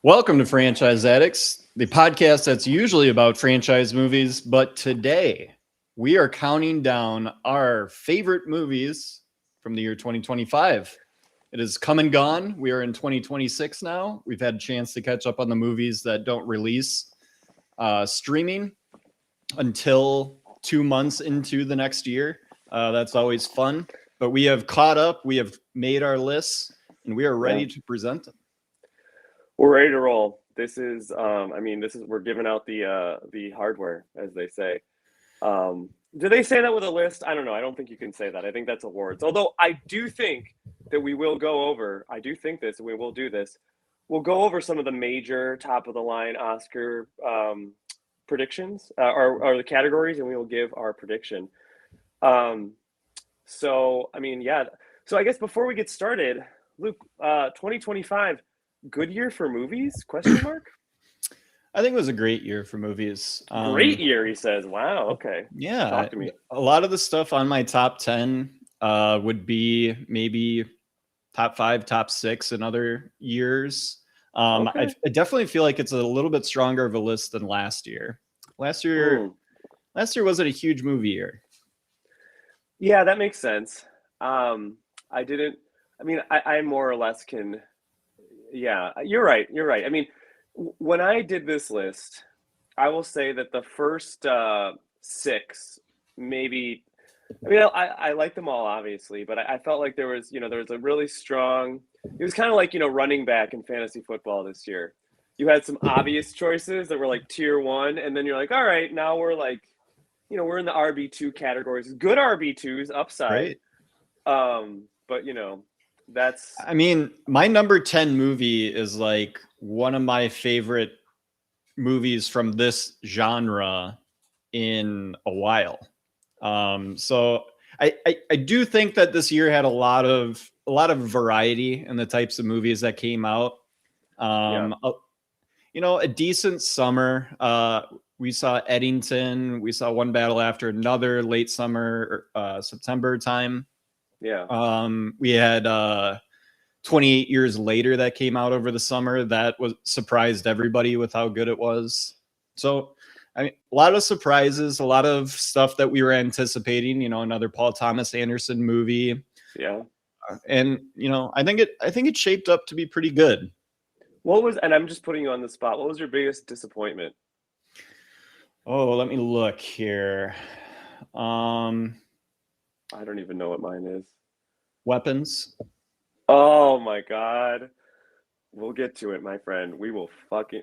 Welcome to Franchise Addicts, the podcast that's usually about franchise movies, but today we are counting down our favorite movies from the year 2025. It is come and gone. We are in 2026 now. We've had a chance to catch up on the movies that don't release streaming until 2 months into the next year. That's always fun, but we have caught up. We have made our lists and we are ready to present them. We're ready to roll. This is, we're giving out the hardware, as they say. Do they say that with a list? I don't know. I don't think you can say that. I think that's awards. Although I do think that we will go over, I do think this, and we will do this. We'll go over some of the major top of the line Oscar predictions or the categories, and we will give our prediction. So I guess before we get started, Luke, 2025, good year for movies? Question mark. I think it was a great year for movies. Great year, he says. Wow. Okay. Yeah. Talk to me. A lot of the stuff on my top 10 would be maybe top 5, top 6 in other years. I definitely feel like it's a little bit stronger of a list than last year. Last year wasn't a huge movie year. Yeah, that makes sense. I more or less can. Yeah, you're right. I mean, when I did this list, I will say that the first 6, maybe. I mean, I like them all, obviously, but I felt like there was a really strong. It was kind of like running back in fantasy football this year. You had some obvious choices that were like tier 1, and then you're like, all right, now we're like, we're in the RB2 categories. Good RB2s, upside. Right. But that's. I mean, my number 10 movie is like one of my favorite movies from this genre in a while. So I do think that this year had a lot of variety in the types of movies that came out. A decent summer. We saw Eddington. We saw One Battle After Another late summer, September time. Yeah. We had 28 Years Later that came out over the summer. That surprised everybody with how good it was. So, I mean, a lot of surprises, a lot of stuff that we were anticipating. Another Paul Thomas Anderson movie. Yeah. And I think it shaped up to be pretty good. And I'm just putting you on the spot. What was your biggest disappointment? Oh, let me look here. I don't even know what mine is. Weapons. Oh my God. We'll get to it, my friend. We will okay.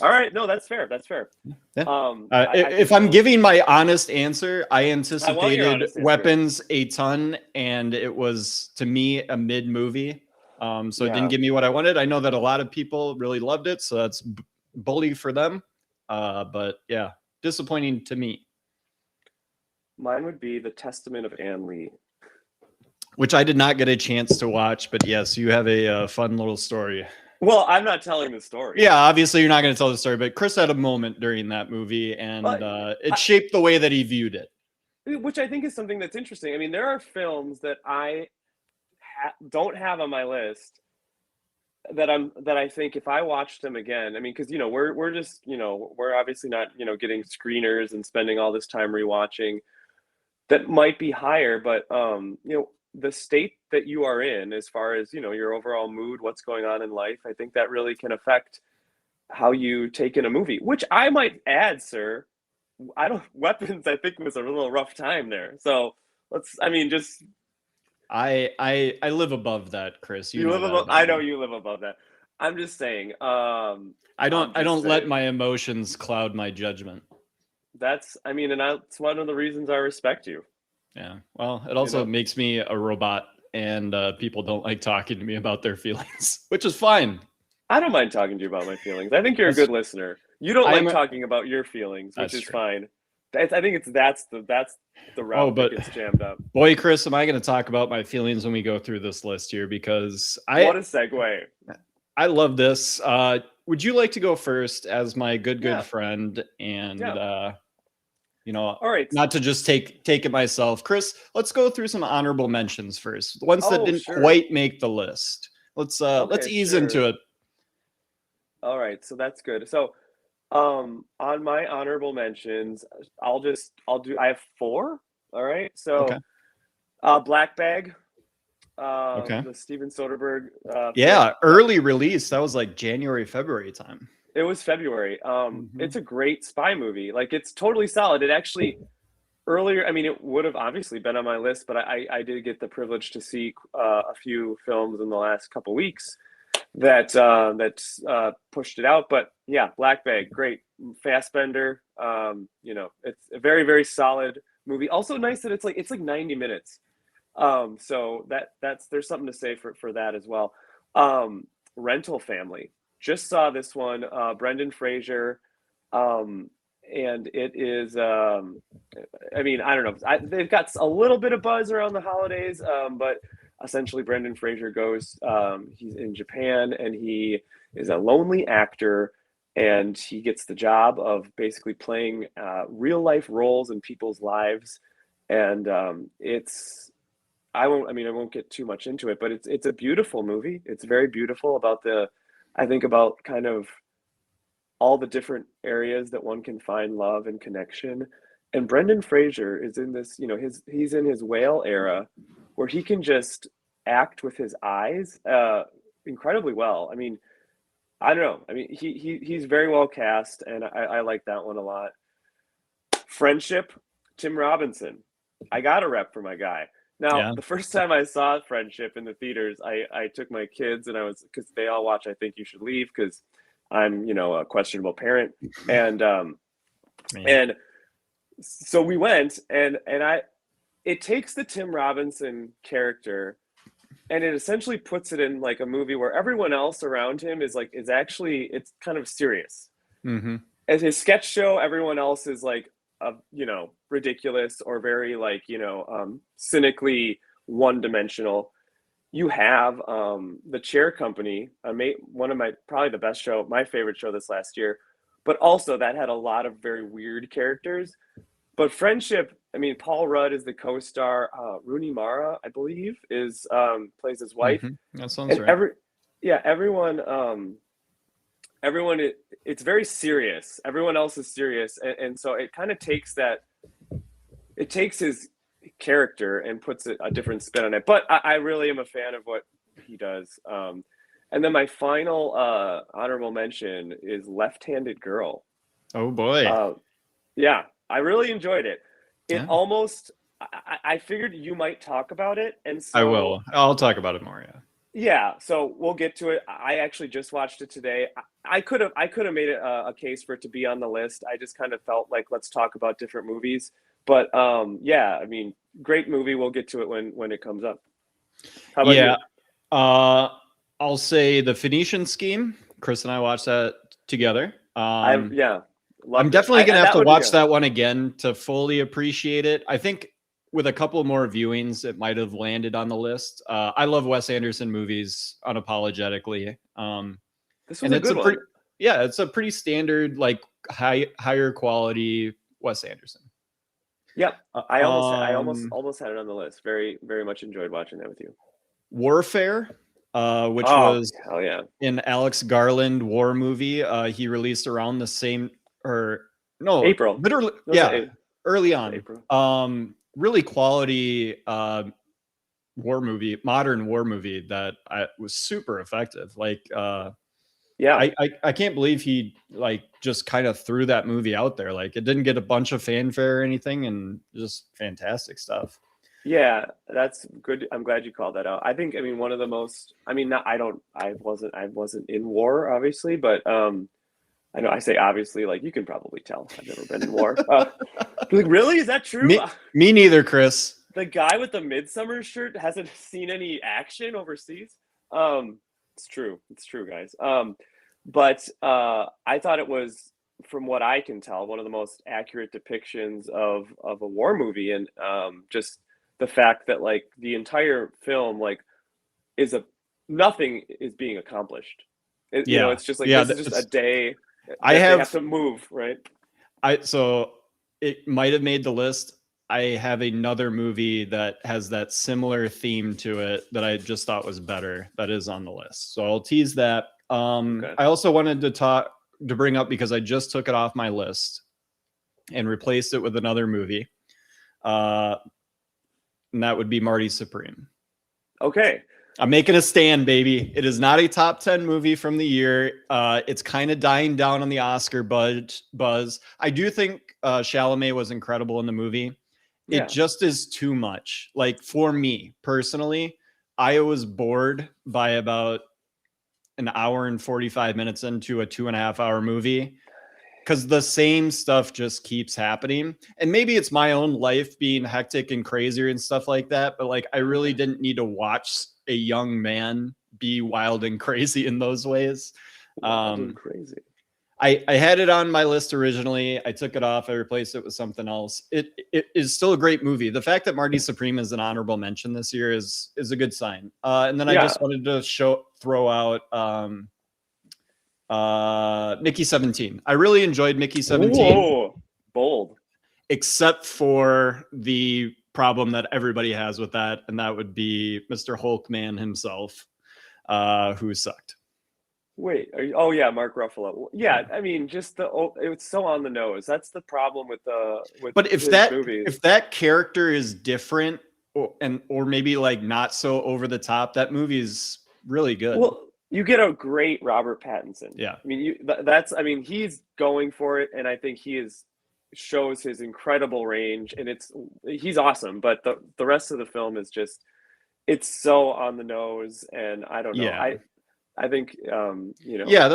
All right. No, that's fair. Yeah. If I'm giving my honest answer, I anticipated Weapons a ton, and it was, to me, a mid movie. It didn't give me what I wanted. I know that a lot of people really loved it, so that's bully for them. But yeah, disappointing to me. Mine would be The Testament of Anne Lee, which I did not get a chance to watch. But yes, you have a fun little story. Well, I'm not telling the story. Yeah, obviously you're not going to tell the story, but Chris had a moment during that movie, and it shaped the way that he viewed it. Which I think is something that's interesting. I mean, there are films that I don't have on my list that I think if I watched them again, I mean, because we're just we're obviously not getting screeners and spending all this time rewatching. That might be higher, but the state that you are in, as far as your overall mood, what's going on in life, I think that really can affect how you take in a movie. Which I might add, sir, Weapons, I think, was a little rough time there. So I live above that, Chris. You live above. I know you live above that. I'm just saying. I don't let my emotions cloud my judgment. And that's one of the reasons I respect you. Yeah. Well, it also makes me a robot, and people don't like talking to me about their feelings, which is fine. I don't mind talking to you about my feelings. I think you're a good listener. You don't like talking about your feelings, which is fine. I think that's the route that gets jammed up. Boy, Chris, am I going to talk about my feelings when we go through this list here? Because what a segue. I love this. Would you like to go first as my good friend? And all right, not to just take it myself. Chris, let's go through some honorable mentions first. The ones that didn't quite make the list. Let's ease into it. All right, so that's good. So, on my honorable mentions, I have four. All right, Okay. so Black Bag, Okay. the Steven Soderbergh film. Yeah, early release. That was like January, February time. It was February. Mhm. It's a great spy movie. Like it's totally solid. It actually earlier. I mean, it would have obviously been on my list, but I did get the privilege to see a few films in the last couple weeks that pushed it out. But yeah, Black Bag, great. Fassbender. It's a very very solid movie. Also nice that it's like 90 minutes. So that's there's something to say for that as well. Rental Family. Just saw this one. Brendan Fraser. Um, and it is. I mean, I don't know. They've got a little bit of buzz around the holidays, but essentially, Brendan Fraser goes. He's in Japan, and he is a lonely actor, and he gets the job of basically playing real life roles in people's lives, and it's. I won't. I mean, I won't get too much into it, but it's a beautiful movie. It's very beautiful about I think about kind of all the different areas that one can find love and connection. And Brendan Fraser is in this, he's in his whale era where he can just act with his eyes incredibly well. I mean, I don't know. I mean, he's very well cast, and I like that one a lot. Friendship, Tim Robinson. I got a rep for my guy. Now, Yeah. the first time I saw Friendship in the theaters, I took my kids and because they all watch I Think You Should Leave because I'm, a questionable parent. And Man. and so we went and it takes the Tim Robinson character and it essentially puts it in like a movie where everyone else around him is actually it's kind of serious. Mm-hmm. As his sketch show, everyone else is like ridiculous or very like cynically one dimensional. You have the Chair Company, one of my probably the best show, my favorite show this last year, but also that had a lot of very weird characters. But Friendship, I mean, Paul Rudd is the co-star. Rooney Mara, I believe, is plays his wife, Mm-hmm. That sounds and right. it's very serious. Everyone else is serious, and so it kind of takes his character and puts a different spin on it. But I really am a fan of what he does. And then my final honorable mention is Left-Handed Girl. Oh boy. Yeah, I really enjoyed it. It Yeah. almost I figured you might talk about it, and I so will. I'll talk about it more. Yeah. yeah, so we'll get to it. I actually just watched it today. I could have made it a case for it to be on the list. I just kind of felt like let's talk about different movies. But yeah, I mean, great movie. We'll get to it when it comes up. How about Yeah. you? I'll say The Phoenician Scheme. Chris and I watched that together. Yeah, I'm loved it. definitely gonna have That to would watch yeah. that one again to fully appreciate it. I think with a couple more viewings, it might have landed on the list. I love Wes Anderson movies unapologetically. This was And a it's good a pretty one. yeah, it's a pretty standard, like higher quality Wes Anderson. Yep. I Um, almost had it on the list. Very, very much enjoyed watching that with you. Warfare, which Oh, was hell yeah. an Alex Garland war movie. He released around the same or no, April. literally, Was yeah, it early on. April? Really quality modern war movie that was super effective. Like Yeah. I can't believe he like just kind of threw that movie out there. Like it didn't get a bunch of fanfare or anything, and just fantastic stuff. Yeah, that's good. I'm glad you called that out. I mean, one of the most, I mean, not, I wasn't in war, obviously, but I know I say obviously, like you can probably tell I've never been in war. Like, really? Is that true? Me neither, Chris. The guy with the Midsummer shirt hasn't seen any action overseas. It's true. It's true, guys. But I thought it was, from what I can tell, one of the most accurate depictions of a war movie, and just the fact that like the entire film like is a nothing is being accomplished. Yeah, It's just like yeah. this is just a day that I they have have to move, right? so it might have made the list. I have another movie that has that similar theme to it that I just thought was better that is on the list. So I'll tease that. Okay. I also wanted to bring up, because I just took it off my list and replaced it with another movie. And that would be Marty Supreme. Okay. I'm making a stand, baby. It is not a top 10 movie from the year. It's kind of dying down on the Oscar buzz. I do think Chalamet was incredible in the movie. Yeah. It just is too much. Like, for me personally, I was bored by about an hour and 45 minutes into a 2.5 hour movie, because the same stuff just keeps happening. And maybe it's my own life being hectic and crazier and stuff like that, but like, I really didn't need to watch a young man be wild and crazy in those ways. Wild and crazy. I had it on my list originally. I took it off. I replaced it with something else. It is still a great movie. The fact that Marty Supreme is an honorable mention this year is a good sign. And then I just wanted to throw out Mickey 17. I really enjoyed Mickey 17. Whoa, bold. Except for the problem that everybody has with that, and that would be Mr. Hulkman himself, who sucked. Wait, oh yeah, Mark Ruffalo. Yeah, I mean, just it's so on the nose. That's the problem with But if movies. If that character is different, or maybe like not so over the top, that movie is really good. Well, you get a great Robert Pattinson. Yeah, I mean, he's going for it, and I think shows his incredible range, and he's awesome. But the rest of the film is just, it's so on the nose, and I don't know. Yeah. I think Yeah,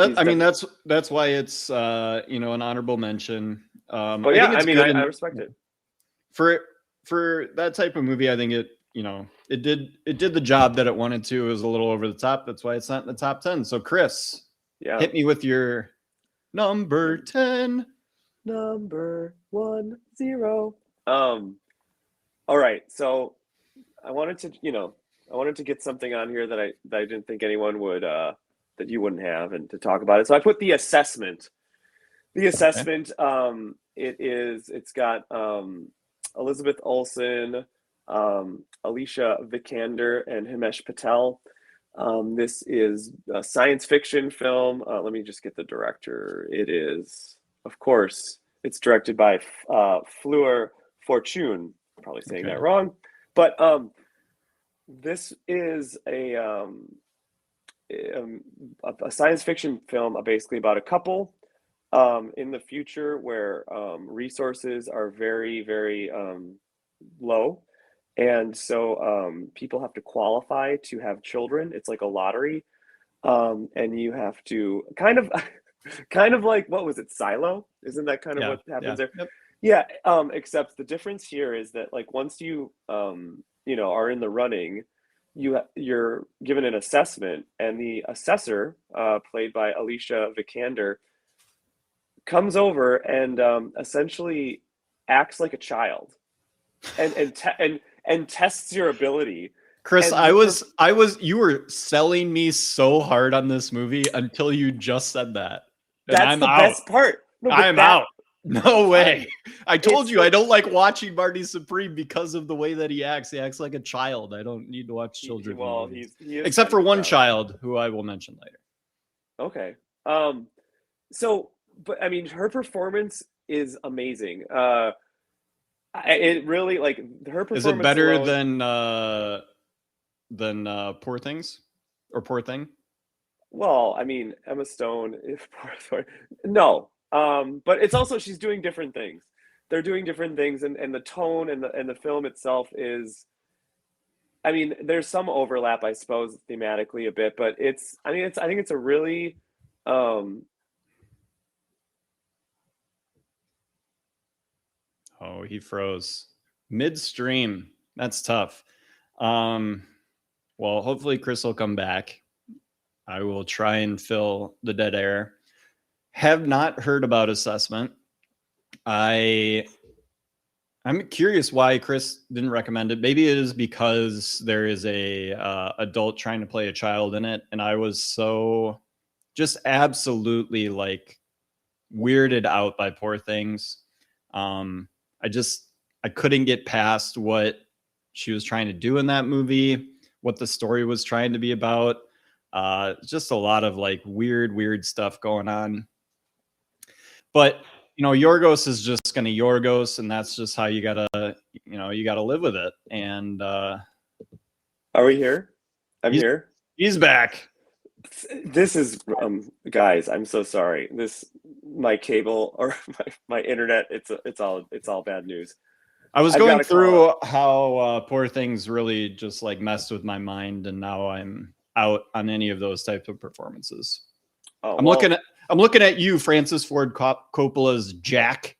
that's why it's an honorable mention. But yeah, I respect it. For that type of movie. I think it did the job that it wanted to. It was a little over the top. That's why it's not in the top 10. So Chris, hit me with your number 10. Number 10. All right. So I wanted to get something on here that I didn't think anyone would that you wouldn't have, and to talk about it. So I put The Assessment. The Assessment. Okay. It's got Elizabeth Olsen, Alicia Vikander, and Himesh Patel. This is a science fiction film. Let me just get the director. It is, of course, it's directed by Fleur Fortune. I'm probably saying that wrong, but this is a science fiction film, basically about a couple in the future where resources are very, very low, and so people have to qualify to have children. It's like a lottery, and you have to kind of like, what was it, Silo? Isn't that kind of what happens there? Yep. Yeah. Except the difference here is that, like, once you are in the running, you're given an assessment, and the assessor, played by Alicia Vikander, comes over and essentially acts like a child, and tests your ability. Chris, you were selling me so hard on this movie until you just said that. That's the best part. No, I'm out. No way. I told you I don't like watching Marty Supreme because of the way that he acts. He acts like a child. I don't need to watch children. Well, he is except for one child who I will mention later. Okay. So, but I mean, her performance is amazing. It really, like, her performance. Is it better than Poor Things or Poor Thing? Well, I mean, Emma Stone, no. But it's also, she's doing different things. They're doing different things, and the tone and the film itself is, I mean, there's some overlap, I suppose, thematically a bit, but I think it's a really oh, he froze midstream. That's tough. Well, hopefully Chris will come back. I will try and fill the dead air. Have not heard about Assessment. I'm curious why Chris didn't recommend it. Maybe it is because there is a adult trying to play a child in it, and I was so just absolutely like weirded out by Poor Things. I couldn't get past what she was trying to do in that movie, what the story was trying to be about. Just a lot of like weird stuff going on. But Yorgos is just gonna Yorgos, and that's just how you gotta live with it. And are we here? I'm here. He's back. This is guys, I'm so sorry. My cable or my internet, it's all bad news. I was going through how Poor Things really just like messed with my mind, and now I'm out on any of those types of performances. I'm looking at you, Francis Ford Coppola's Jack,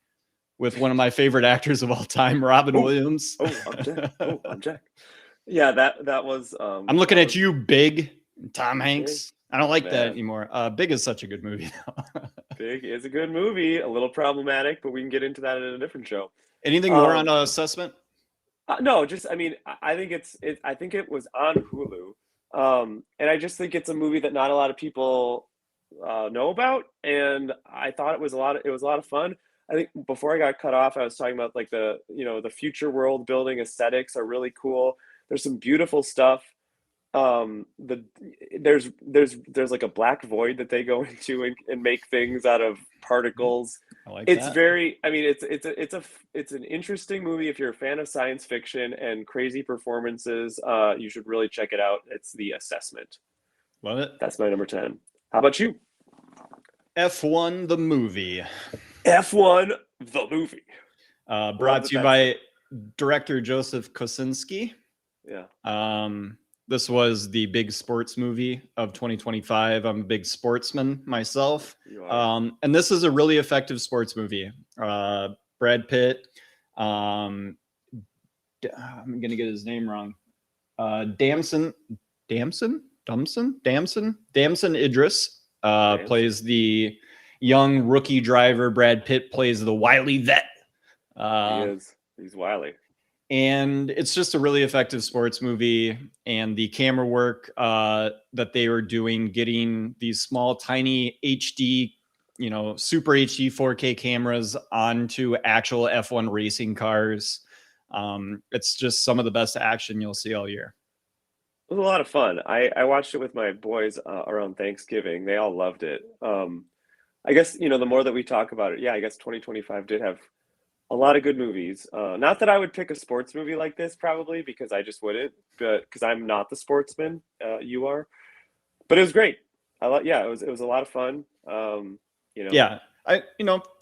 with one of my favorite actors of all time, Robin Williams. I'm Jack. Yeah, that was. I'm looking at you, Big, Tom Hanks. I don't like that anymore. Big is such a good movie, though. Big is a good movie. A little problematic, but we can get into that in a different show. Anything more on assessment? No, just I think I think it was on Hulu, and I just think it's a movie that not a lot of people know about, and I thought it was a lot of fun. I think before I got cut off, I was talking about like the future world building aesthetics are really cool. There's some beautiful stuff. There's like a black void that they go into and make things out of particles. I like that. Very, it's an interesting movie. If you're a fan of science fiction and crazy performances, you should really check it out. It's The Assessment. Love it. That's my number 10. How about you? F1 the movie. F1 the movie. Brought to you by director Joseph Kosinski. Yeah. This was the big sports movie of 2025. I'm a big sportsman myself. You are. And this is a really effective sports movie. Brad Pitt. I'm going to get his name wrong. Damson Idris plays the young rookie driver. Brad Pitt plays the wily vet. He is. He's wily. And it's just a really effective sports movie, and the camera work that they were doing, getting these small, tiny HD, super HD 4K cameras onto actual F1 racing cars. It's just some of the best action you'll see all year. It was a lot of fun. I watched it with my boys around Thanksgiving. They all loved it. I guess, the more that we talk about it, I guess 2025 did have a lot of good movies. Not that I would pick a sports movie like this, probably, because I just wouldn't, but because I'm not the sportsman, you are. But it was great. It was a lot of fun. Yeah, I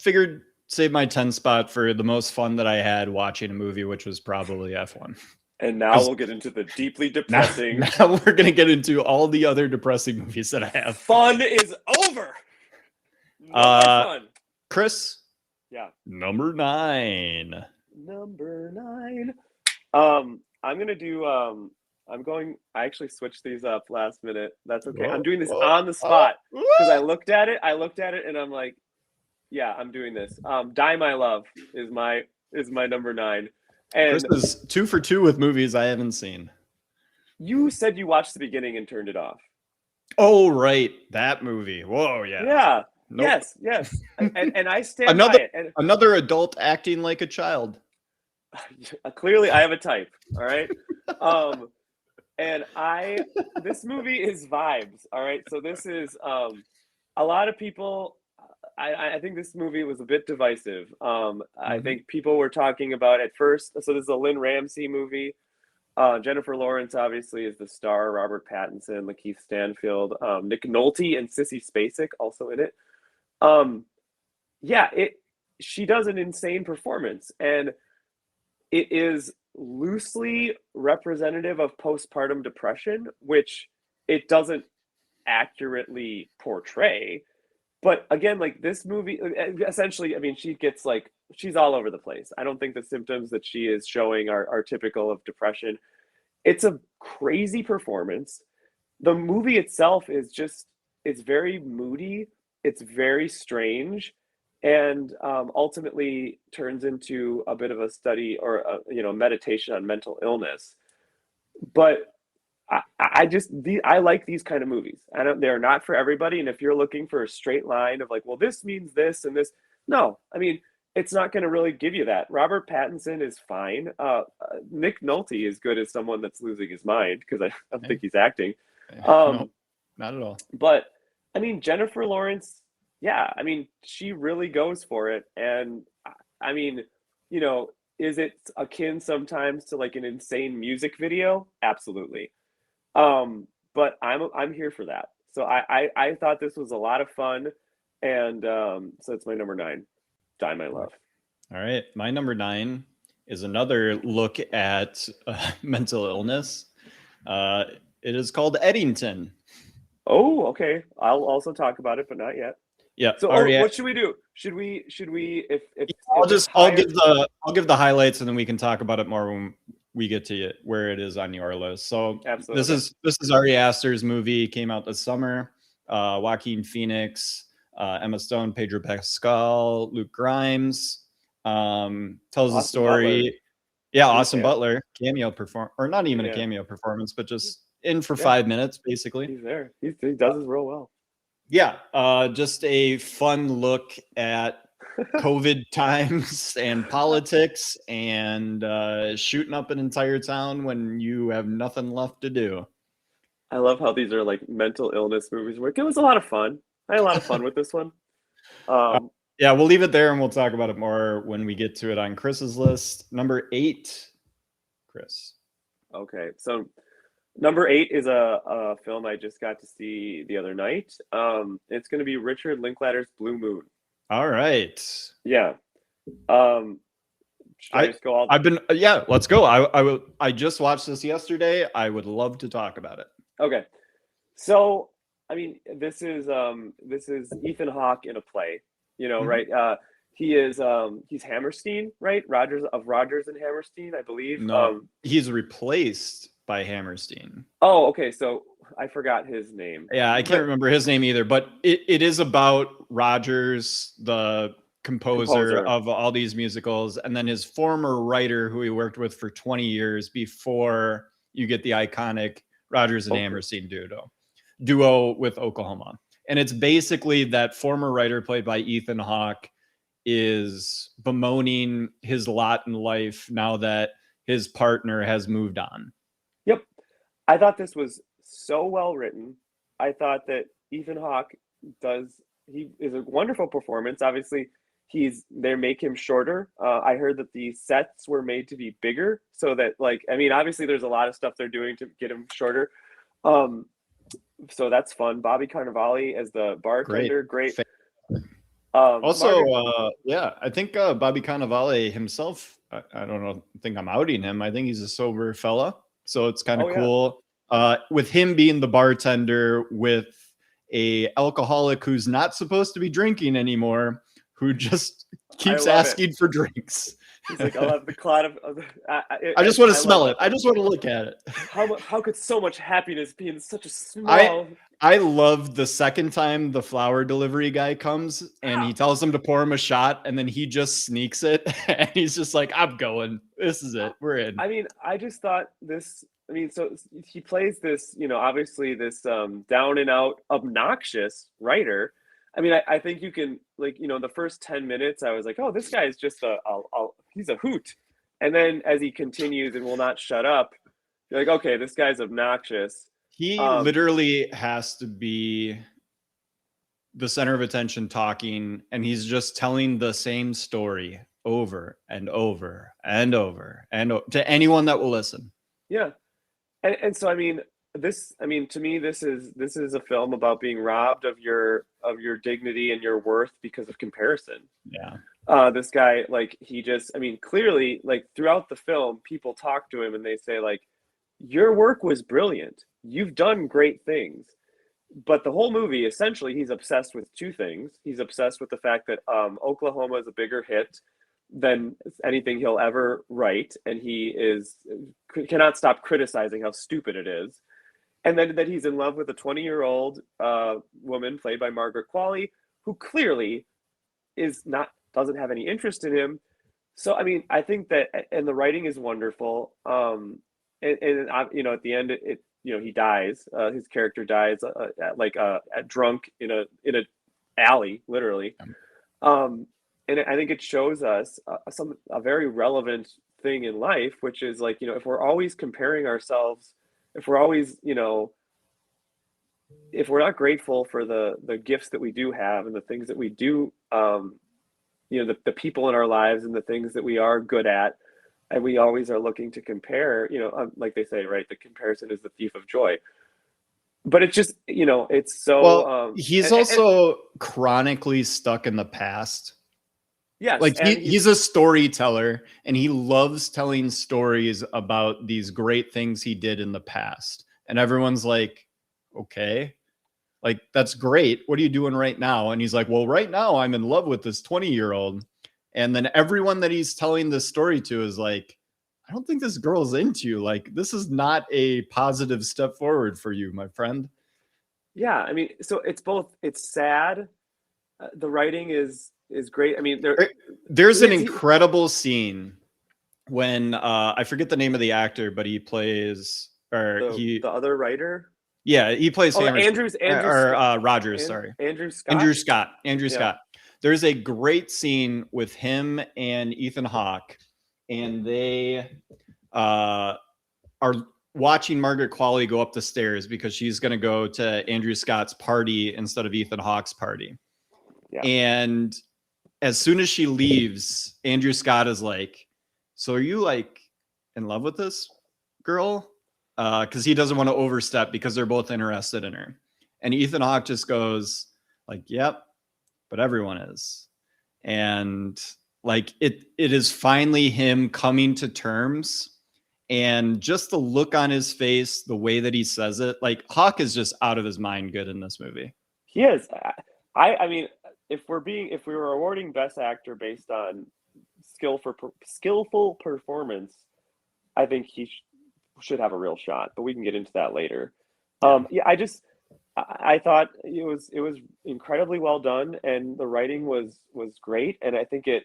figured save my 10 spot for the most fun that I had watching a movie, which was probably F1. And now we'll get into the deeply depressing. Now we're gonna get into all the other depressing movies that I have. Fun is over. No more fun. Chris. Yeah. Number 9. I'm gonna do. I actually switched these up last minute. That's okay. I'm doing this on the spot because I looked at it, and I'm like, yeah, I'm doing this. Die My Love is my number 9. And Chris is 2 for 2 with movies I haven't seen. You said you watched the beginning and turned it off. Oh, right, that movie. Whoa, yeah. Yeah. Nope. Yes, and I stand by it. Another adult acting like a child. Clearly, I have a type. All right, and this movie is vibes. All right, so this is a lot of people. I think this movie was a bit divisive. I think people were talking about at first. So this is a Lynn Ramsey movie. Jennifer Lawrence obviously is the star. Robert Pattinson, Lakeith Stanfield, Nick Nolte, and Sissy Spacek also in it. She does an insane performance, and it is loosely representative of postpartum depression, which it doesn't accurately portray. But again, like this movie, essentially, she's all over the place. I don't think the symptoms that she is showing are typical of depression. It's a crazy performance. The movie itself it's very moody. It's very strange, and ultimately turns into a bit of a study or a meditation on mental illness. But I like these kind of movies. They're not for everybody. And if you're looking for a straight line of like, well, this means this and this, no, it's not going to really give you that. Robert Pattinson is fine. Nick Nolte is good as someone that's losing his mind because I don't think he's acting. not at all. But I mean, Jennifer Lawrence, yeah, I mean, she really goes for it. And I mean, you know, is it akin sometimes to like an insane music video? Absolutely. But I'm here for that. So I thought this was a lot of fun, and so it's my number 9, Die My Love. All right, my number 9 is another look at mental illness. It is called Eddington. Oh, okay. I'll also talk about it, but not yet. Yeah. So, what should we do? Should we if I'll give the highlights, and then we can talk about it more when we get to it, where it is on your list. So Absolutely. This is Ari Aster's movie, came out this summer. Joaquin Phoenix, Emma Stone, Pedro Pascal, Luke Grimes. Tells the story. Butler. Yeah, Austin Butler cameo or not even a cameo performance, but just in for 5 minutes, basically. He's there. He does his role well. Yeah, just a fun look at COVID times and politics and shooting up an entire town when you have nothing left to do. I love how these are like mental illness movies. It was a lot of fun. I had a lot of fun with this one. Yeah, we'll leave it there and we'll talk about it more when we get to it on Chris's list. Number 8, Chris. Okay, so number 8 is a film I just got to see the other night. It's going to be Richard Linklater's Blue Moon. All right. Yeah. Let's go. Let's go. I just watched this yesterday. I would love to talk about it. Okay. So, I mean, this is Ethan Hawke in a play, you know, right? He's Hammerstein, right? Rogers and Hammerstein, I believe. No, he's replaced by Hammerstein. Oh, okay. So I forgot his name. Yeah, I can't remember his name either, but it is about Rogers, the composer of all these musicals, and then his former writer who he worked with for 20 years before you get the iconic Rogers and Hammerstein duo with Oklahoma. And it's basically that former writer played by Ethan Hawke is bemoaning his lot in life now that his partner has moved on. Yep. I thought this was so well written. I thought that Ethan Hawke he is a wonderful performance. Obviously, they make him shorter. I heard that the sets were made to be bigger so that, like, I mean, obviously there's a lot of stuff they're doing to get him shorter. So that's fun. Bobby Cannavale as the bartender. Great. I think Bobby Cannavale himself, I don't know, I think I'm outing him. I think he's a sober fella. So it's kind of cool. With him being the bartender with a alcoholic who's not supposed to be drinking anymore, who just keeps asking for drinks. He's like, I'll have the cloud of I just want to smell it. I just want to look at it. How could so much happiness be in such a small... I love the second time the flower delivery guy comes and he tells him to pour him a shot and then he just sneaks it and he's just like, I'm going. This is it. We're in. I mean, I just thought this... I mean, so he plays this, you know, obviously this down and out obnoxious writer. I mean, I think you can, like, you know, the first 10 minutes, I was like, oh, this guy is just he's a hoot. And then as he continues and will not shut up, you're like, okay, this guy's obnoxious. He literally has to be the center of attention talking, and he's just telling the same story over and over and over and to anyone that will listen. Yeah. And so, I mean, to me, this is a film about being robbed of your dignity and your worth because of comparison. Yeah. This guy, like, clearly, like, throughout the film, people talk to him and they say, like, your work was brilliant. You've done great things. But the whole movie, essentially, he's obsessed with two things. He's obsessed with the fact that Oklahoma is a bigger hit than anything he'll ever write, and he cannot stop criticizing how stupid it is. And then that he's in love with a 20-year-old woman played by Margaret Qualley, who clearly doesn't have any interest in him. So, I mean, I think that, and the writing is wonderful. And you know, at the end, he dies. His character dies, drunk in a alley, literally. And I think it shows us a very relevant thing in life, which is, like, you know, if we're always comparing ourselves, if we're always, you know, if we're not grateful for the gifts that we do have and the things that we do, the people in our lives and the things that we are good at, and we always are looking to compare, like they say, right, the comparison is the thief of joy. But it's just, it's so, Well, he's and also chronically stuck in the past. yes, Like and he's a storyteller and he loves telling stories about these great things he did in the past. And everyone's like, okay, like that's great. What are you doing right now? And he's like, well, right now I'm in love with this 20-year-old. And then everyone that he's telling this story to is like, I don't think this girl's into you. Like, this is not a positive step forward for you, my friend. yeah, I mean, so it's sad. The writing is great. I mean, There's an he incredible scene when I forget the name of the actor, but he plays or the other writer. yeah, he plays Oh, Hammers Andrew or Scott, Rogers, sorry. Andrew Andrew Scott. Scott. Andrew Yeah. Scott. There's a great scene with him and Ethan Hawke, and they are watching Margaret Qualley go up the stairs because she's going to go to Andrew Scott's party instead of Ethan Hawke's party. Yeah. And as soon as she leaves, Andrew Scott is like, so are you like in love with this girl? Because he doesn't want to overstep because they're both interested in her. And Ethan Hawke just goes like, yep, but everyone is. And like it is finally him coming to terms. And just the look on his face, the way that he says it, like Hawke is just out of his mind good in this movie. He is. I mean, if we were awarding Best Actor based on skillful performance, I think he should have a real shot. But we can get into that later. Yeah, I thought it was incredibly well done, and the writing was great, and I think it.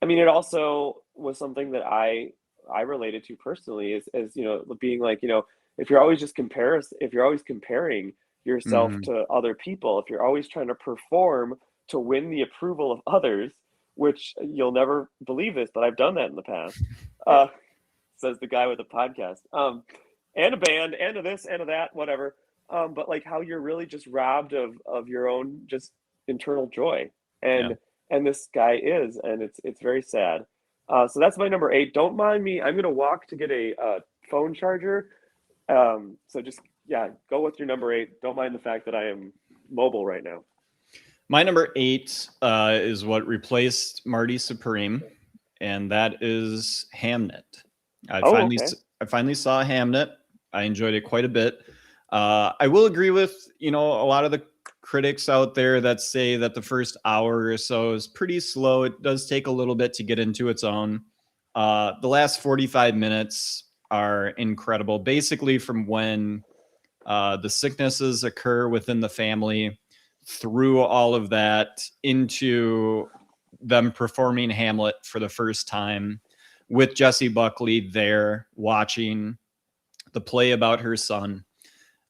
I mean, it also was something that I related to personally, as being like, if you're always if you're always comparing yourself Mhm. to other people, if you're always trying to perform to win the approval of others, which you'll never believe this, but I've done that in the past. Uh, says the guy with a podcast, and a band, and a this, and a that, whatever. But like how you're really just robbed of your own just internal joy, Yeah. and this guy is, and it's very sad. So that's my number 8. Don't mind me. I'm gonna walk to get a phone charger. So just go with your number 8. Don't mind the fact that I am mobile right now. My number 8 is what replaced Marty Supreme, and that is Hamnet. Oh, okay. I finally saw Hamnet. I enjoyed it quite a bit. I will agree with a lot of the critics out there that say that the first hour or so is pretty slow. It does take a little bit to get into its own. The last 45 minutes are incredible. Basically, from when the sicknesses occur within the family, through all of that, into them performing Hamlet for the first time, with Jessie Buckley there watching the play about her son,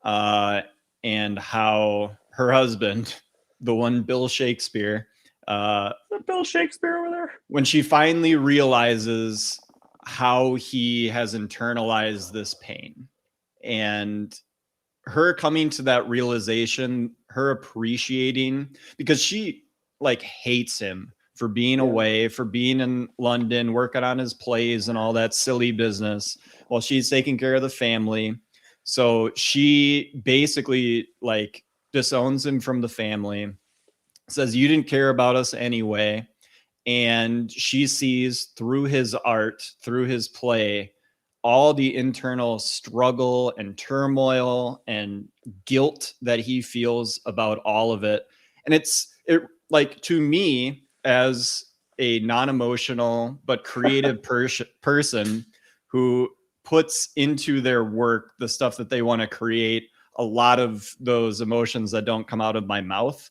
and how her husband, the one Bill Shakespeare, Bill Shakespeare over there, when she finally realizes how he has internalized this pain, and her coming to that realization, her appreciating, because she like hates him for being away, for being in London, working on his plays and all that silly business while she's taking care of the family. So she basically like disowns him from the family, says, you didn't care about us anyway. And she sees through his art, through his play, all the internal struggle and turmoil and guilt that he feels about all of it. And it like, to me, as a non-emotional but creative person who puts into their work the stuff that they want to create, a lot of those emotions that don't come out of my mouth.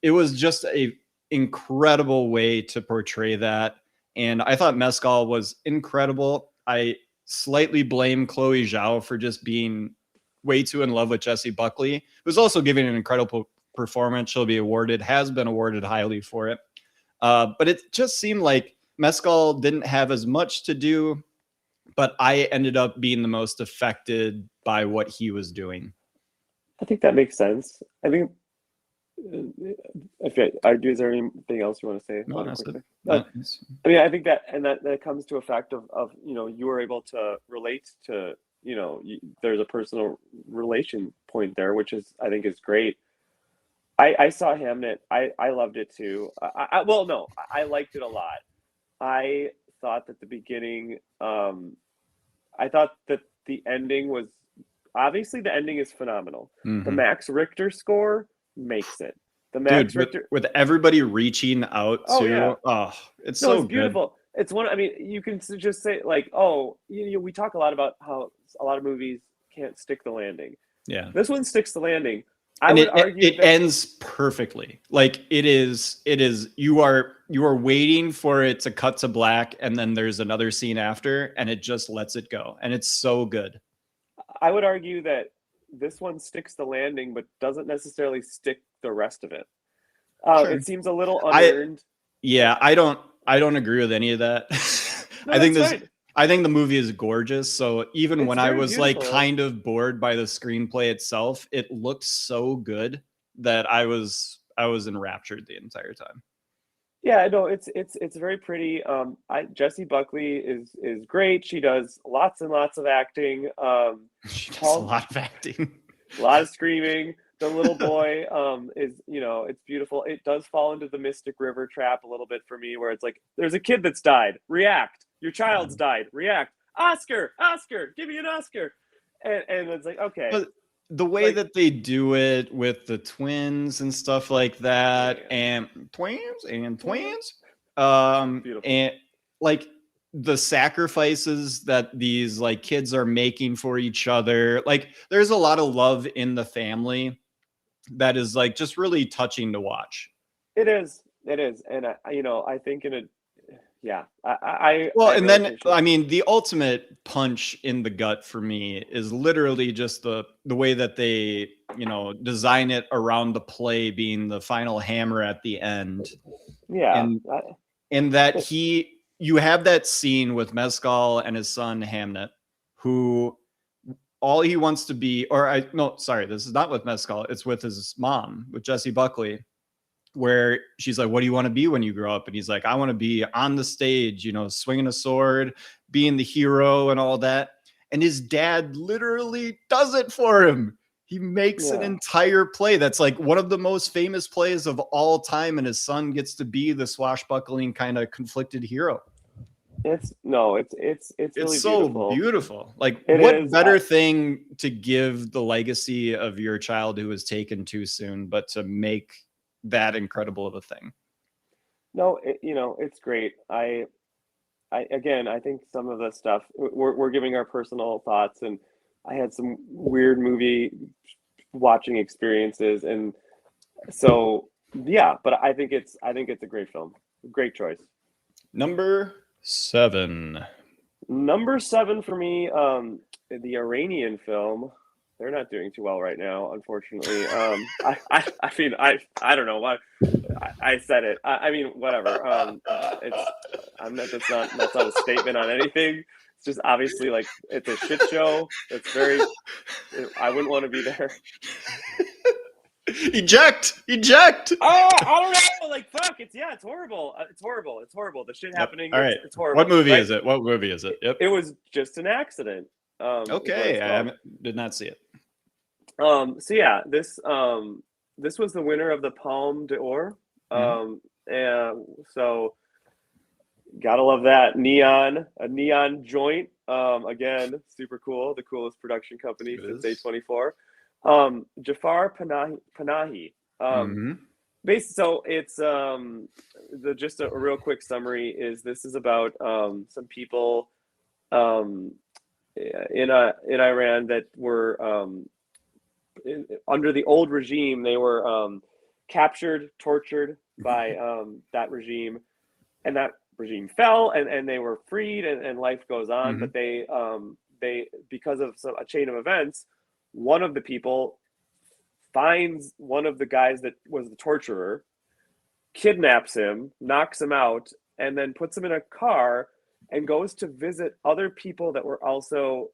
It was just a incredible way to portray that. And I thought Mescal was incredible. I slightly blame Chloe Zhao for just being way too in love with Jessie Buckley, who's also giving an incredible performance. She'll be awarded, has been awarded highly for it. But it just seemed like Mescal didn't have as much to do, but I ended up being the most affected by what he was doing. I think that makes sense. I think if is there anything else you want to say No, about it that's it. quickly? No, it's- I mean, I think that, and that comes to a fact of you were able to relate to, there's a personal relation point there, which is, I think, is great. I saw Hamnet. I loved it too. Well, no, I liked it a lot. I thought that the beginning, I thought that the ending was, obviously the ending is phenomenal. The Mhm. Max Richter score makes it. The Dude, Max Richter, with everybody reaching out oh yeah, too. Oh, it's no, so it's good. beautiful. It's one. I mean, you can just say like, oh, we talk a lot about how a lot of movies can't stick the landing. Yeah. This one sticks the landing. I And would it argue it that ends perfectly. Like it is you are waiting for it to cut to black and then there's another scene after and it just lets it go. And it's so good. I would argue that this one sticks the landing, but doesn't necessarily stick the rest of it. Sure. It seems a little I unearned. Yeah, I don't agree with any of that. No, I think that's this fine. I think the movie is gorgeous. So even It's when I very was like beautiful. kind of bored by the screenplay itself, it looked so good that I was enraptured the entire time. Yeah, no, it's very pretty. Jessie Buckley is great. She does lots and lots of acting. She does a Paul, lot of acting. a lot of screaming. The little boy is, it's beautiful. It does fall into the Mystic River trap a little bit for me, where it's like there's a kid that's died. React. Your child's died. React. Oscar, Oscar, give me an Oscar. And it's like, okay, But the way like, that they do it with the twins and stuff like that, yeah, and twins and yeah, twins, beautiful. and like the sacrifices that these like kids are making for each other, like there's a lot of love in the family that is like just really touching to watch. It is, and I think in a, yeah, I Well, and really then appreciate I it. mean, the ultimate punch in the gut for me is literally just the way that they, design it around the play being the final hammer at the end. Yeah, And and that you have that scene with Mescal and his son Hamnet, who all he wants to be, or I no, sorry, this is not with Mescal, it's with his mom, with Jessie Buckley, where she's like, "What do you want to be when you grow up?" And he's like, "I want to be on the stage, swinging a sword, being the hero, and all that." And his dad literally does it for him. He makes an yeah. entire play that's like one of the most famous plays of all time, and his son gets to be the swashbuckling kind of conflicted hero. It's no, it's It's really so beautiful. beautiful. Like, It what is. better thing to give the legacy of your child who was taken too soon, but to make that incredible of a thing? No, it's great. I again, I think some of the stuff we're giving our personal thoughts, and I had some weird movie watching experiences, and so yeah. But I think it's a great film. Great choice. Number 7. Number seven for me, the Iranian film. They're not doing too well right now, unfortunately. I mean, I don't know why I said it. I mean, whatever. It's I'm not. That's not a statement on anything. It's just obviously like it's a shit show. It's very. I wouldn't want to be there. Eject! Eject! Oh, I don't know. Like fuck. It's horrible. It's horrible. It's horrible. The shit Yep. happening. All right. It's What horrible. movie Right. is it? What movie is it? Yep. It was just an accident. Is what Okay. it's I called. did not see it. So yeah, this was the winner of the Palme d'Or. Mhm. And so gotta love that a neon joint. Again, super cool, the coolest production company It since is. A24. Jafar Panahi. Mhm. So it's the just a real quick summary is this is about some people um in Iran that were under the old regime. They were captured, tortured by that regime, and that regime fell, and they were freed, and life goes on. But Mhm. they because of a chain of events, one of the people finds one of the guys that was the torturer, kidnaps him, knocks him out, and then puts him in a car and goes to visit other people that were also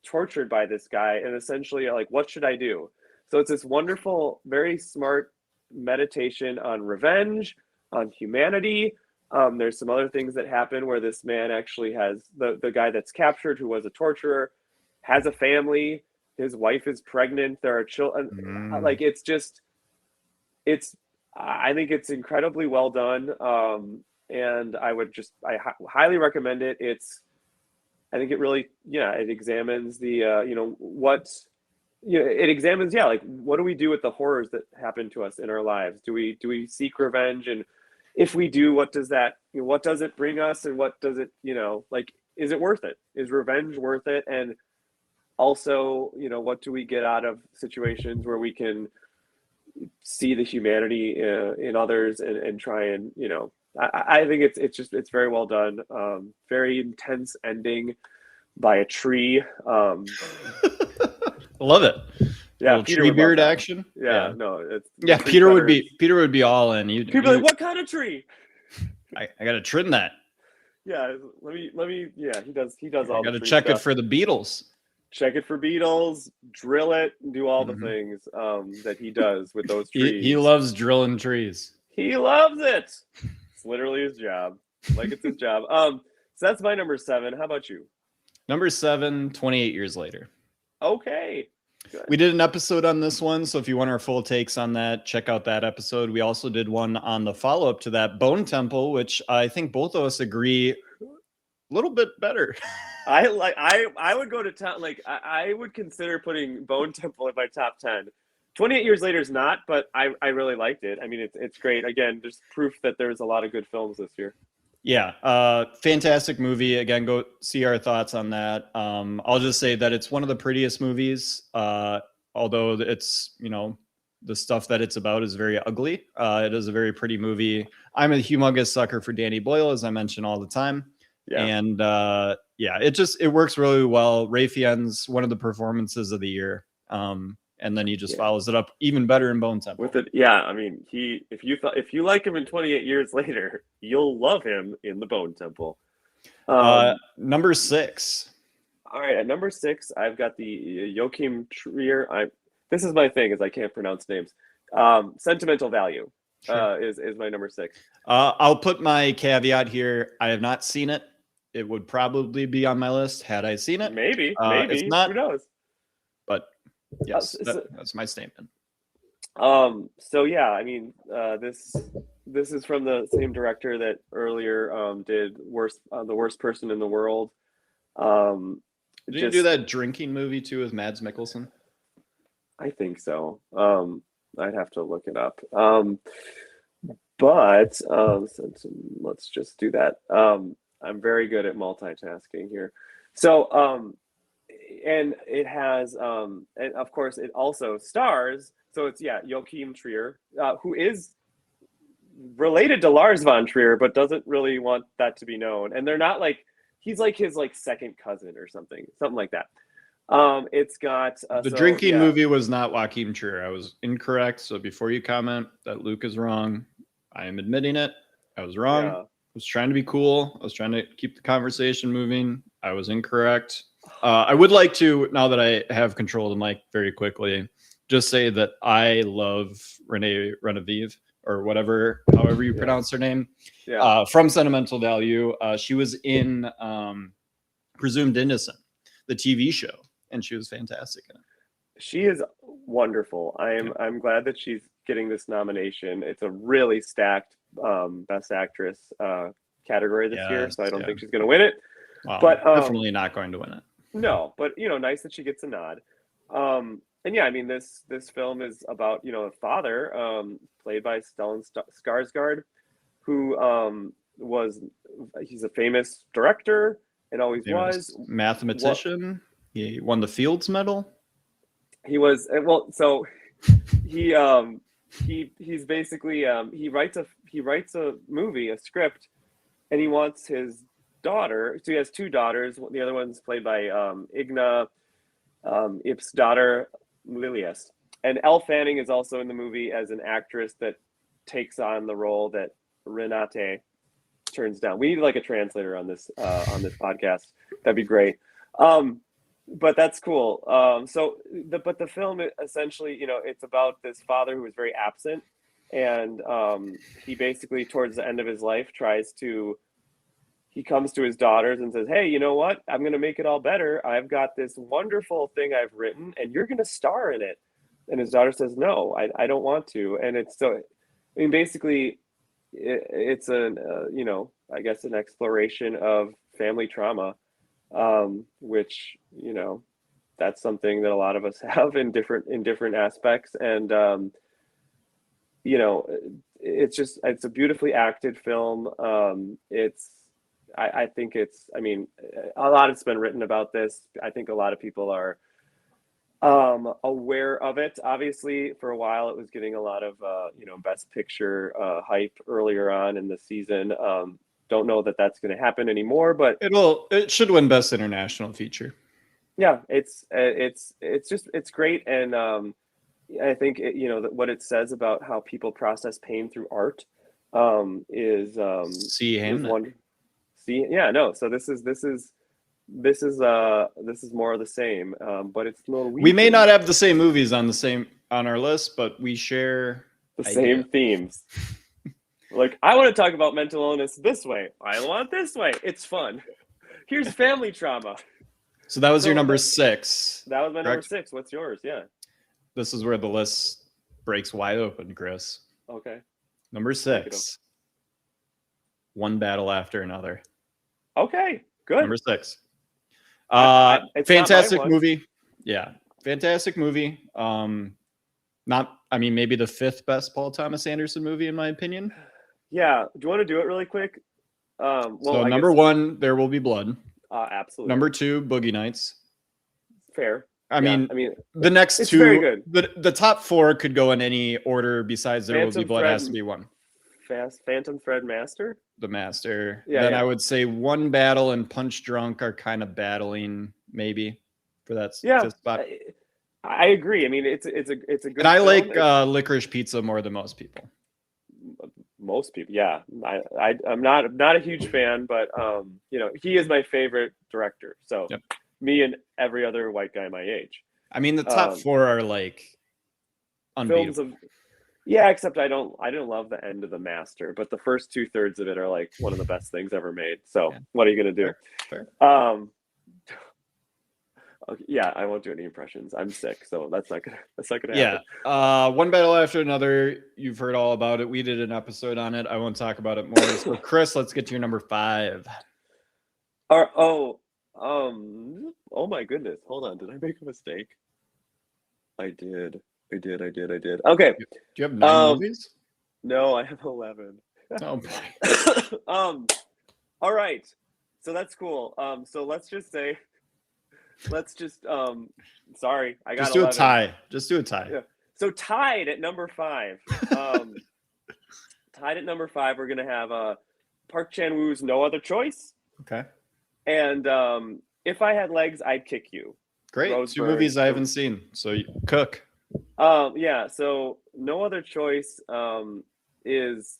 tortured by this guy, and essentially are like, what should I do? So it's this wonderful, very smart meditation on revenge, on humanity. There's some other things that happen where this man actually has the guy that's captured, who was a torturer, has a family. His wife is pregnant. There are children. Like I think it's incredibly well done. And I highly recommend it. I think it really, it examines it examines, like, what do we do with the horrors that happen to us in our lives? Do we seek revenge? And if we do, what does it bring us? And what does it, like, is it worth it? Is revenge worth it? And also, what do we get out of situations where we can see the humanity in others and try and, I think it's very well done. Very intense ending by a tree. Love it. Yeah, tree beard action. Yeah, no, it's Peter would be all in. People are like, what kind of tree? I gotta trim that. Yeah, let me. Yeah, he does all. I gotta check it for the beetles. Check it for beetles, drill it, and do all the things that he does with those trees. He loves drilling trees. He loves it. It's literally his job. Like, it's his job. So that's my number 7. How about you? Number 7, 28 years later. Okay. Good. We did an episode on this one, so if you want our full takes on that, check out that episode. We also did one on the follow-up to that, Bone Temple, which I think both of us agree a little bit better. I would go to top, like, I would consider putting Bone Temple in my top 10. 28 Years Later is not, but I really liked it. I mean, it's great. Again, just proof that there's a lot of good films this year. Yeah, fantastic movie. Again, go see our thoughts on that. I'll just say that it's one of the prettiest movies, although it's, the stuff that it's about is very ugly. It is a very pretty movie. I'm a humongous sucker for Danny Boyle, as I mention all the time. Yeah. And it works really well. Ray Fiennes, one of the performances of the year. And then he just follows it up even better in Bone Temple. With it, I mean, if you like him in 28 Years Later, you'll love him in the Bone Temple. Number 6. All right, at number 6, I've got the Joachim Trier. This is my thing, is I can't pronounce names. Sentimental Value is my number 6. I'll put my caveat here. I have not seen it. It would probably be on my list had I seen it. Maybe. It's not. Who knows? But yes, that's my statement. So yeah, I mean, this is from the same director that earlier did The Worst Person in the World. Did you do that drinking movie too with Mads Mikkelsen? I think so. I'd have to look it up. But let's just do that. I'm very good at multitasking here. So and it has and of course it also stars, so it's Joachim Trier, who is related to Lars von Trier but doesn't really want that to be known, and they're not like, he's like his second cousin or something like that. It's got the drinking movie was not Joachim Trier. I was incorrect, so before you comment that Luke is wrong, I am admitting it. I was wrong. I was trying to be cool. I was trying to keep the conversation moving. I was incorrect. I would like to, now that I have control of the mic, very quickly, just say that I love Renee Renevieve, or however you pronounce her name, from Sentimental Value. She was in Presumed Innocent, the TV show, and she was fantastic in it. She is wonderful. I'm glad that she's getting this nomination. It's a really stacked Best Actress category this year, so I don't think she's going to win it. Wow, but definitely not going to win it. No, but nice that she gets a nod. And I mean, this film is about a father played by Stellan Skarsgård, who he's a famous director and always was. Mathematician. He won the Fields Medal. He was so he's basically he writes a movie, a script, and he wants his daughter. So he has 2 daughters. The other one's played by Igna Ip's daughter, Lilias. And Elle Fanning is also in the movie as an actress that takes on the role that Renate turns down. We need a translator on this podcast. That'd be great. but that's cool. But the film essentially, it's about this father who is very absent, and he basically towards the end of his life he comes to his daughters and says, "Hey, you know what? I'm going to make it all better. I've got this wonderful thing I've written, and you're going to star in it." And his daughter says, "No, I don't want to." And it's so, I mean, basically, it's an I guess an exploration of family trauma, which that's something that a lot of us have in different aspects, and you know, it's a beautifully acted film. I think I mean, a lot has been written about this. I think a lot of people are aware of it. Obviously, for a while, it was getting a lot of Best Picture hype earlier on in the season. Don't know that that's going to happen anymore, but It should win Best International Feature. yeah, it's great, and I think what it says about how people process pain through art is See Hamnet. wonderful. See, yeah, no. So this is more of the same, but it's Norwegian. We may not have the same movies on our list, but we share the same themes. Like, I want to talk about mental illness this way. I want this way. It's fun. Here's family trauma. So that was your number 6. That was my correct? number 6. What's yours? Yeah. This is where the list breaks wide open, Chris. Okay. Number 6. One Battle After Another. Okay, good. Number 6. It's fantastic not my one. movie. Yeah, fantastic movie. Maybe the 5th best Paul Thomas Anderson movie in my opinion. Yeah. Do you want to do it really quick? So number 1, There Will Be Blood. Absolutely. Number 2, Boogie Nights. Fair. I mean, the next it's 2, very good. The top 4 could go in any order besides There Will Be Blood. Has to be one. Phantom Thread Master. The Master. Yeah. Then yeah. I would say One Battle and Punch Drunk are kind of battling maybe for that 5th spot. I agree. I mean, it's a good. And I film. like Licorice Pizza more than most people. Most people, yeah. I'm not a huge fan, but he is my favorite director. So yep. Me and every other white guy my age. I mean, the top 4 are like unbeatable. Yeah, except I didn't love the end of The Master, but the first 2/3 of it are like one of the best things ever made. So What are you gonna do? Fair. Okay, yeah, I won't do any impressions. I'm sick, so that's not gonna happen. Yeah. One Battle After Another. You've heard all about it. We did an episode on it. I won't talk about it more. So Chris, let's get to your number 5. Oh my goodness. Hold on. Did I make a mistake? I did. Okay. Do you have 9 movies? No, I have 11. Oh boy. All right. So that's cool. So let's just sorry, I got Just do 11. a tie. Just do a tie. Yeah. So tied at number 5. Tied at number 5, we're gonna have Park Chan-wook's No Other Choice. Okay. And If I Had Legs, I'd Kick You. Great. Roseburg. 2 movies I haven't seen. So cook. Yeah. So No Other Choice is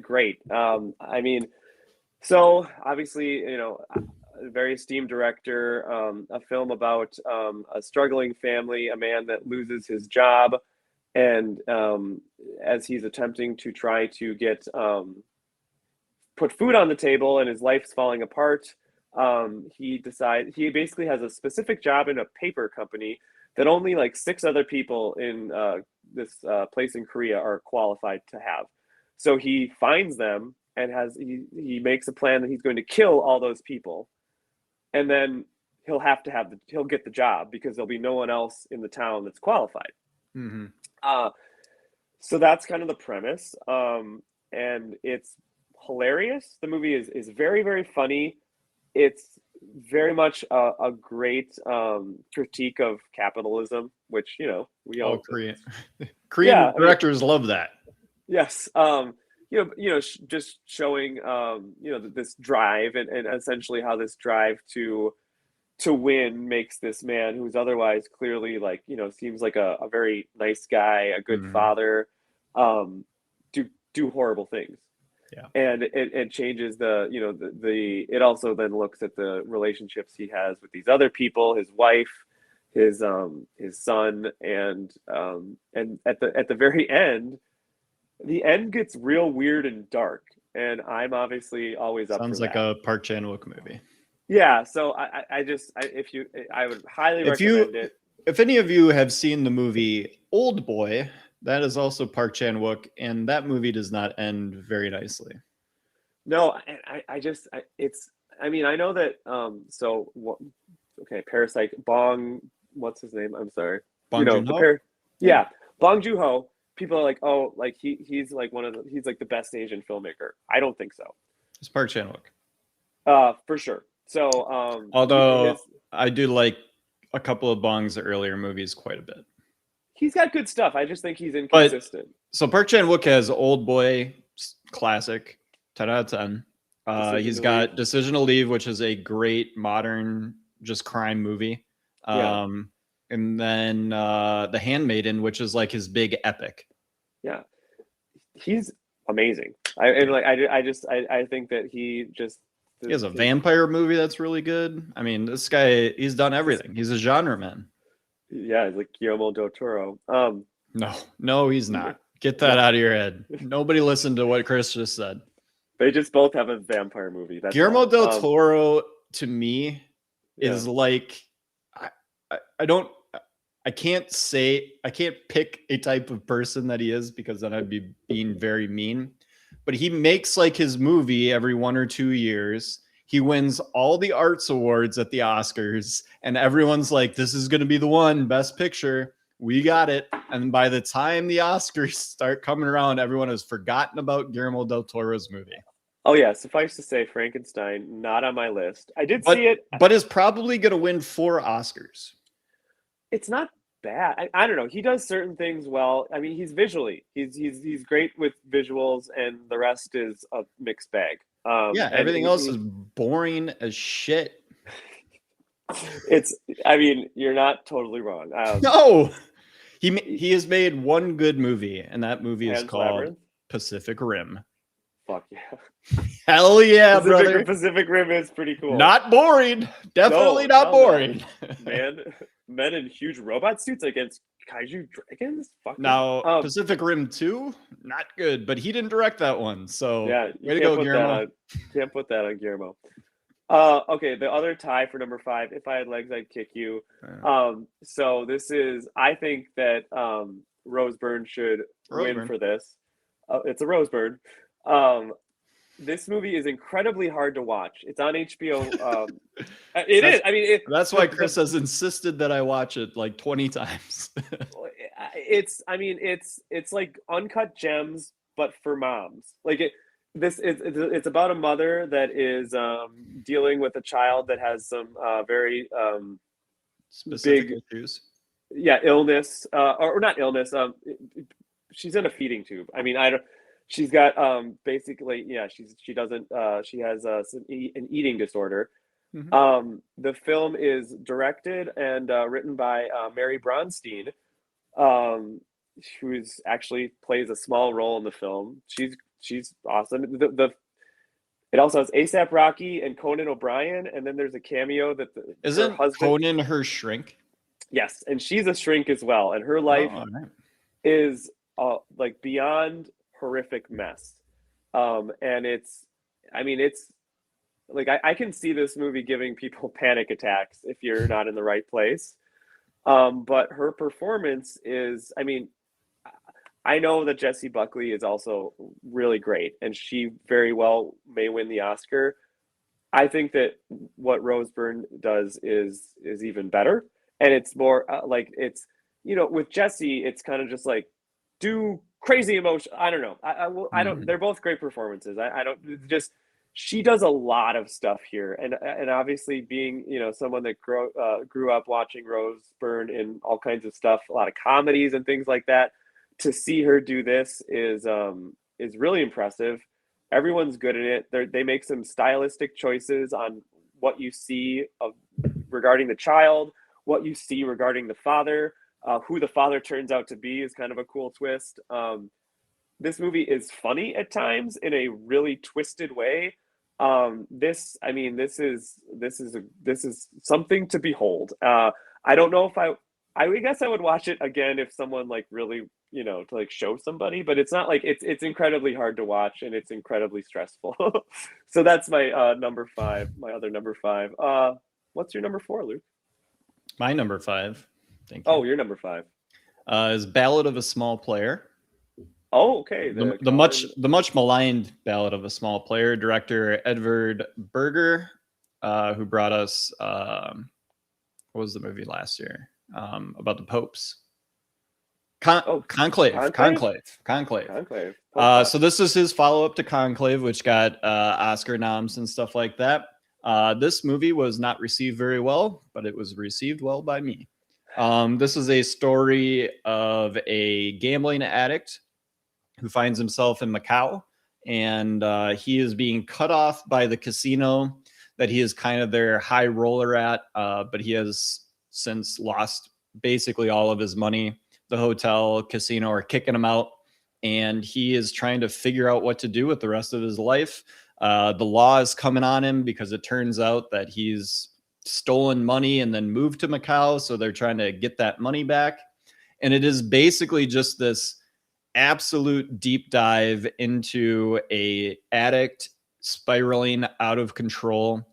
great. I mean, so obviously, a very esteemed director, a film about a struggling family, a man that loses his job, and as he's attempting to try to get put food on the table and his life's falling apart, he basically has a specific job in a paper company that only like 6 other people in this place in Korea are qualified to have. So he finds them and he makes a plan that he's going to kill all those people, and then he'll get the job because there'll be no one else in the town that's qualified. Mm-hmm. So that's kind of the premise, and it's hilarious. The movie is very, very funny. It's very much a great critique of capitalism, which we all Korean directors love that. Yes, just showing this drive and essentially how this drive to win makes this man who's otherwise clearly seems like a very nice guy, a good father, do horrible things. Yeah. And it changes it also then looks at the relationships he has with these other people, his wife, his son, and at the very end, the end gets real weird and dark, and I'm obviously always up for Sounds like that. a Park Chan-wook movie. Yeah, so I would highly recommend it. If any of you have seen the movie Old Boy, that is also Park Chan-wook, and that movie does not end very nicely. No, I know that okay, Parasite, what's his name? I'm sorry. Bong Joon-ho? Yeah, Bong Joon-ho. People are like, oh, like he's like he's like the best Asian filmmaker. I don't think so. It's Park Chan-wook. For sure. So, although I do like a couple of Bong's earlier movies quite a bit. He's got good stuff. I just think he's inconsistent. So Park Chan-wook has Old Boy, classic, 10 out of 10. He's got Decision to Leave, which is a great modern just crime movie. Yeah. And then The Handmaiden, which is like his big epic. Yeah, he's amazing. I think that he has a vampire movie that's really good. I mean, this guy, he's done everything. He's a genre man. Yeah, he's like Guillermo del Toro. No, he's not. Get that out of your head. Nobody listened to what Chris just said. They just both have a vampire movie. That's Guillermo del Toro, to me, is like, I can't pick a type of person that he is, because then I'd be being very mean. But he makes like his movie every 1 or 2 years. He wins all the arts awards at the Oscars, and everyone's like, this is going to be the one, Best Picture. We got it. And by the time the Oscars start coming around, everyone has forgotten about Guillermo del Toro's movie. Oh yeah, suffice to say, Frankenstein, not on my list. I did see it. But is probably going to win 4 Oscars. It's not bad. I don't know. He does certain things well. I mean, he's great with visuals, and the rest is a mixed bag. Everything else is boring as shit. You're not totally wrong. No, he has made one good movie, and that movie is called Labyrinth? Pacific Rim. Fuck yeah. Hell yeah, brother. Pacific Rim is pretty cool. Not boring. Definitely not boring. Men in huge robot suits against kaiju dragons? Fuck now, Pacific Rim 2, not good, but he didn't direct that one. So, way to go, Guillermo. Can't put that on Guillermo. Okay, the other tie for number 5, If I Had Legs, I'd Kick You. So this is, I think that Rose Byrne should win for this. It's a Rose Byrne. This movie is incredibly hard to watch. It's on HBO. It is. I mean, that's why Chris has insisted that I watch it like 20 times. It's like Uncut Gems, but for moms. Like it's about a mother that is dealing with a child that has some very specific issues. Yeah, illness or not illness. She's in a feeding tube. I mean, she's got basically, yeah, she has an eating disorder. Mm-hmm. The film is directed and written by Mary Bronstein, who actually plays a small role in the film. She's awesome. It also has A$AP Rocky and Conan O'Brien, and then there's a cameo that isn't her husband, Conan her shrink? Yes, and she's a shrink as well, and her life is like beyond horrific mess. And it's like I can see this movie giving people panic attacks if you're not in the right place. But her performance is, I know that Jessie Buckley is also really great, and she very well may win the Oscar. I think that what Rose Byrne does is even better, and it's more with Jessie, it's kind of just like do crazy emotion. I don't know. I don't. They're both great performances. I don't just. She does a lot of stuff here, and obviously being someone that grew up watching Rose Byrne in all kinds of stuff, a lot of comedies and things like that. To see her do this is really impressive. Everyone's good in it. They make some stylistic choices on what you see regarding the child, what you see regarding the father. Who the father turns out to be is kind of a cool twist. this movie is funny at times in a really twisted way. This is something to behold. I don't know if I guess I would watch it again if someone like really, to like show somebody, but it's not like it's incredibly hard to watch and it's incredibly stressful. So that's my number 5, my other number 5. What's your number 4, Luke? My number 5. Thank you. Oh, your number 5 is Ballad of a Small Player. Oh, okay. The much maligned Ballad of a Small Player. Director Edvard Berger, who brought us what was the movie last year about the popes? Conclave. So this is his follow-up to Conclave, which got Oscar noms and stuff like that. This movie was not received very well, but it was received well by me. This is a story of a gambling addict who finds himself in Macau, and he is being cut off by the casino that he is kind of their high roller at, but he has since lost basically all of his money. The hotel, casino are kicking him out, and he is trying to figure out what to do with the rest of his life. The law is coming on him because it turns out that he's stolen money and then moved to Macau, so they're trying to get that money back. And it is basically just this absolute deep dive into a addict spiraling out of control,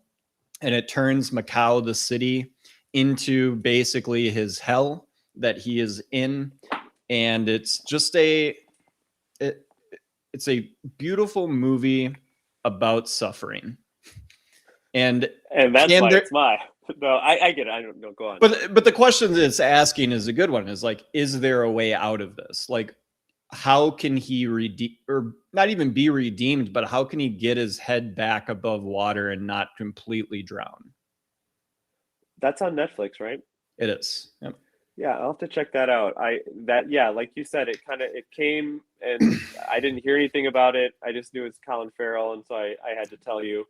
and it turns Macau, the city, into basically his hell that he is in. And it's just it's a beautiful movie about suffering, and that's why it's my no. I get it. I don't know. Go on. But the question that it's asking is a good one. Is like, is there a way out of this? Like, how can he redeem, or not even be redeemed, but how can he get his head back above water and not completely drown? That's on Netflix, right? It is. Yep. Yeah, I'll have to check that out. Like you said, it came and I didn't hear anything about it. I just knew it's Colin Farrell, and so I had to tell you.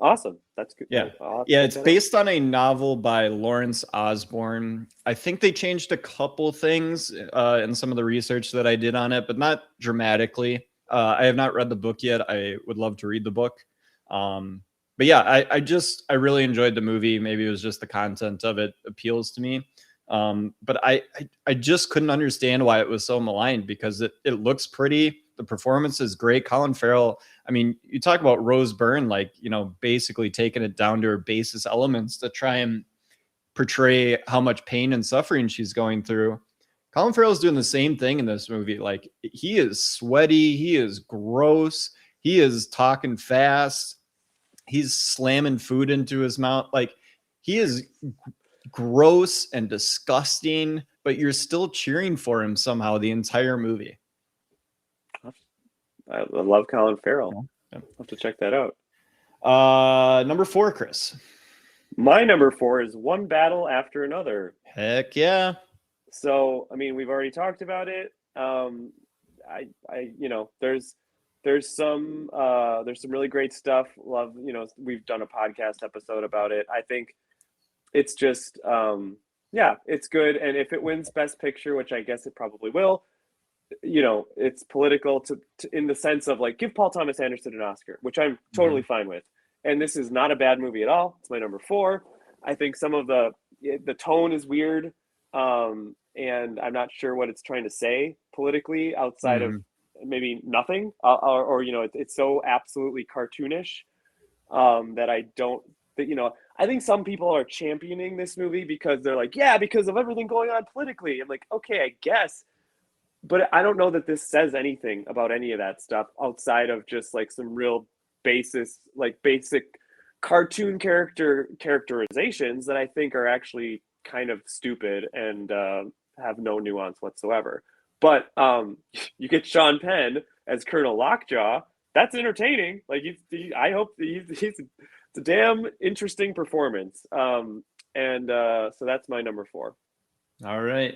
Awesome. That's good. Yeah. Yeah, it's based on a novel by Lawrence Osborne. I think they changed a couple things in some of the research that I did on it, but not dramatically. I have not read the book yet. I would love to read the book. But yeah, I really enjoyed the movie. Maybe it was just the content of it appeals to me. But I just couldn't understand why it was so maligned, because it looks pretty. The performance is great. Colin Farrell, I mean, you talk about Rose Byrne, like, basically taking it down to her basest elements to try and portray how much pain and suffering she's going through. Colin Farrell's doing the same thing in this movie. Like, he is sweaty. He is gross. He is talking fast. He's slamming food into his mouth. Like, he is gross and disgusting, but you're still cheering for him somehow the entire movie. I love Colin Farrell. I'll have to check that out. Number 4, Chris. My number 4 is One Battle After Another. Heck yeah. So, I mean, we've already talked about it. There's some really great stuff. Love, we've done a podcast episode about it. I think it's just, it's good. And if it wins Best Picture, which I guess it probably will, it's political to in the sense of like, give Paul Thomas Anderson an Oscar, which I'm totally fine with. And this is not a bad movie at all. It's my number 4. I think some of the tone is weird. And I'm not sure what it's trying to say politically outside of maybe nothing, or it's so absolutely cartoonish that I think some people are championing this movie because they're like, yeah, because of everything going on politically. I'm like, okay, I guess, but I don't know that this says anything about any of that stuff outside of just like some real basic cartoon characterizations that I think are actually kind of stupid and have no nuance whatsoever. But you get Sean Penn as Colonel Lockjaw. That's entertaining. Like, I hope it's a damn interesting performance. So that's my number 4. All right.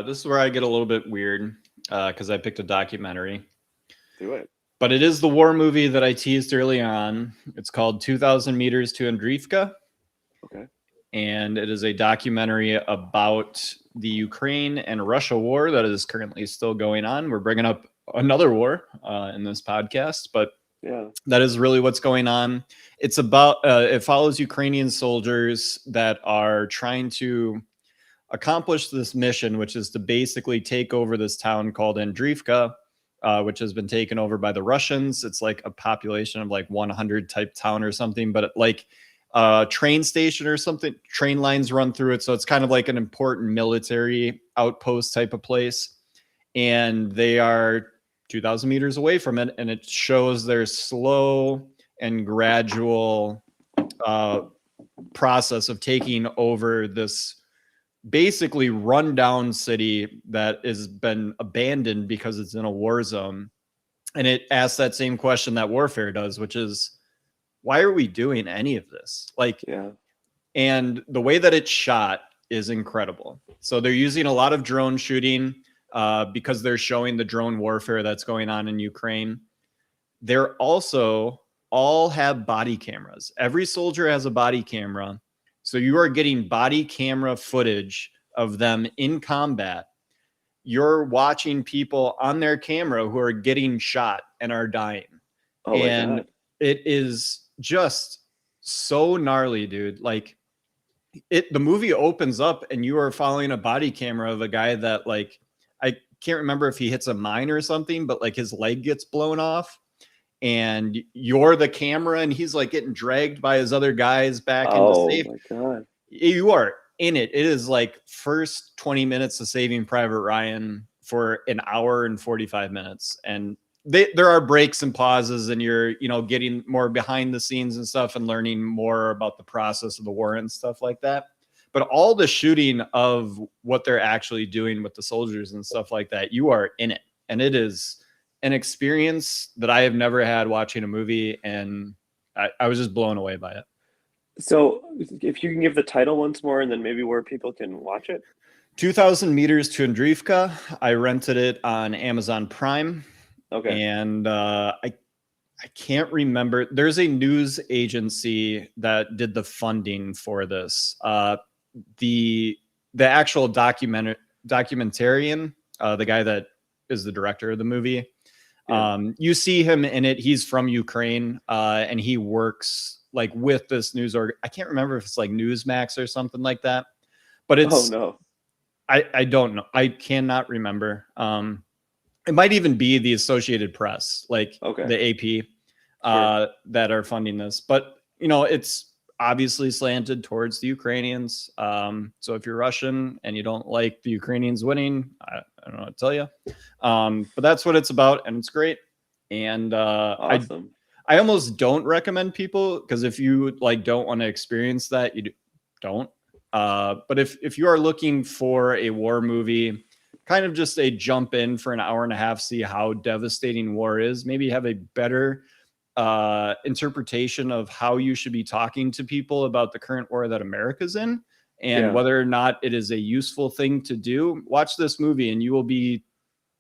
This is where I get a little bit weird because I picked a documentary. Do it. But it is the war movie that I teased early on. It's called 2,000 Meters to Andreevka. Okay. And it is a documentary about the Ukraine and Russia war that is currently still going on. We're bringing up another war in this podcast, but Yeah. that is really what's going on. It's about, it follows Ukrainian soldiers that are trying to accomplish this mission, which is to basically take over this town called Andriivka, which has been taken over by the Russians. It's like a population of like 100 type town or something, but like a train station or something, train lines run through it. So it's kind of like an important military outpost type of place. And they are 2,000 meters away from it. And it shows their slow and gradual process of taking over this basically rundown city that has been abandoned because it's in a war zone. And it asks that same question that warfare does, which is, why are we doing any of this? Like, Yeah. and the way that it's shot is incredible. So they're using a lot of drone shooting because they're showing the drone warfare that's going on in Ukraine. They're also all have body cameras. Every soldier has a body camera. So you are getting body camera footage of them in combat. You're watching people on their camera who are getting shot and are dying. Oh and my God. It is just so gnarly, dude. Like the movie opens up and you are following a body camera of a guy that, like, I can't remember if he hits a mine or something, but like his leg gets blown off and you're the camera and he's like getting dragged by his other guys back into safety. Oh my God. You are in it. It is like first 20 minutes of Saving Private Ryan for an hour and 45 minutes. And there are breaks and pauses and you're, getting more behind the scenes and stuff and learning more about the process of the war and stuff like that. But all the shooting of what they're actually doing with the soldiers and stuff like that, you are in it. And it is an experience that I have never had watching a movie. And I was just blown away by it. So if you can give the title once more and then maybe where people can watch it. 2,000 meters to Andriivka. I rented it on Amazon Prime. Okay. And I can't remember. There's a news agency that did the funding for this. The actual documentarian, the guy that is the director of the movie. Yeah. You see him in it. He's from Ukraine, and he works like with this news I can't remember if it's like Newsmax or something like that. But it's no. I don't know. I cannot remember. It might even be the Associated Press, like the AP, that are funding this. But, it's obviously slanted towards the Ukrainians. So if you're Russian and you don't like the Ukrainians winning, I don't know what to tell you. But that's what it's about, and it's great. And awesome. I almost don't recommend people, because if you don't want to experience that, you don't. But if you are looking for a war movie, kind of just a jump in for an hour and a half, see how devastating war is, maybe have a better interpretation of how you should be talking to people about the current war that America's in and whether or not it is a useful thing to do. Watch this movie and you will be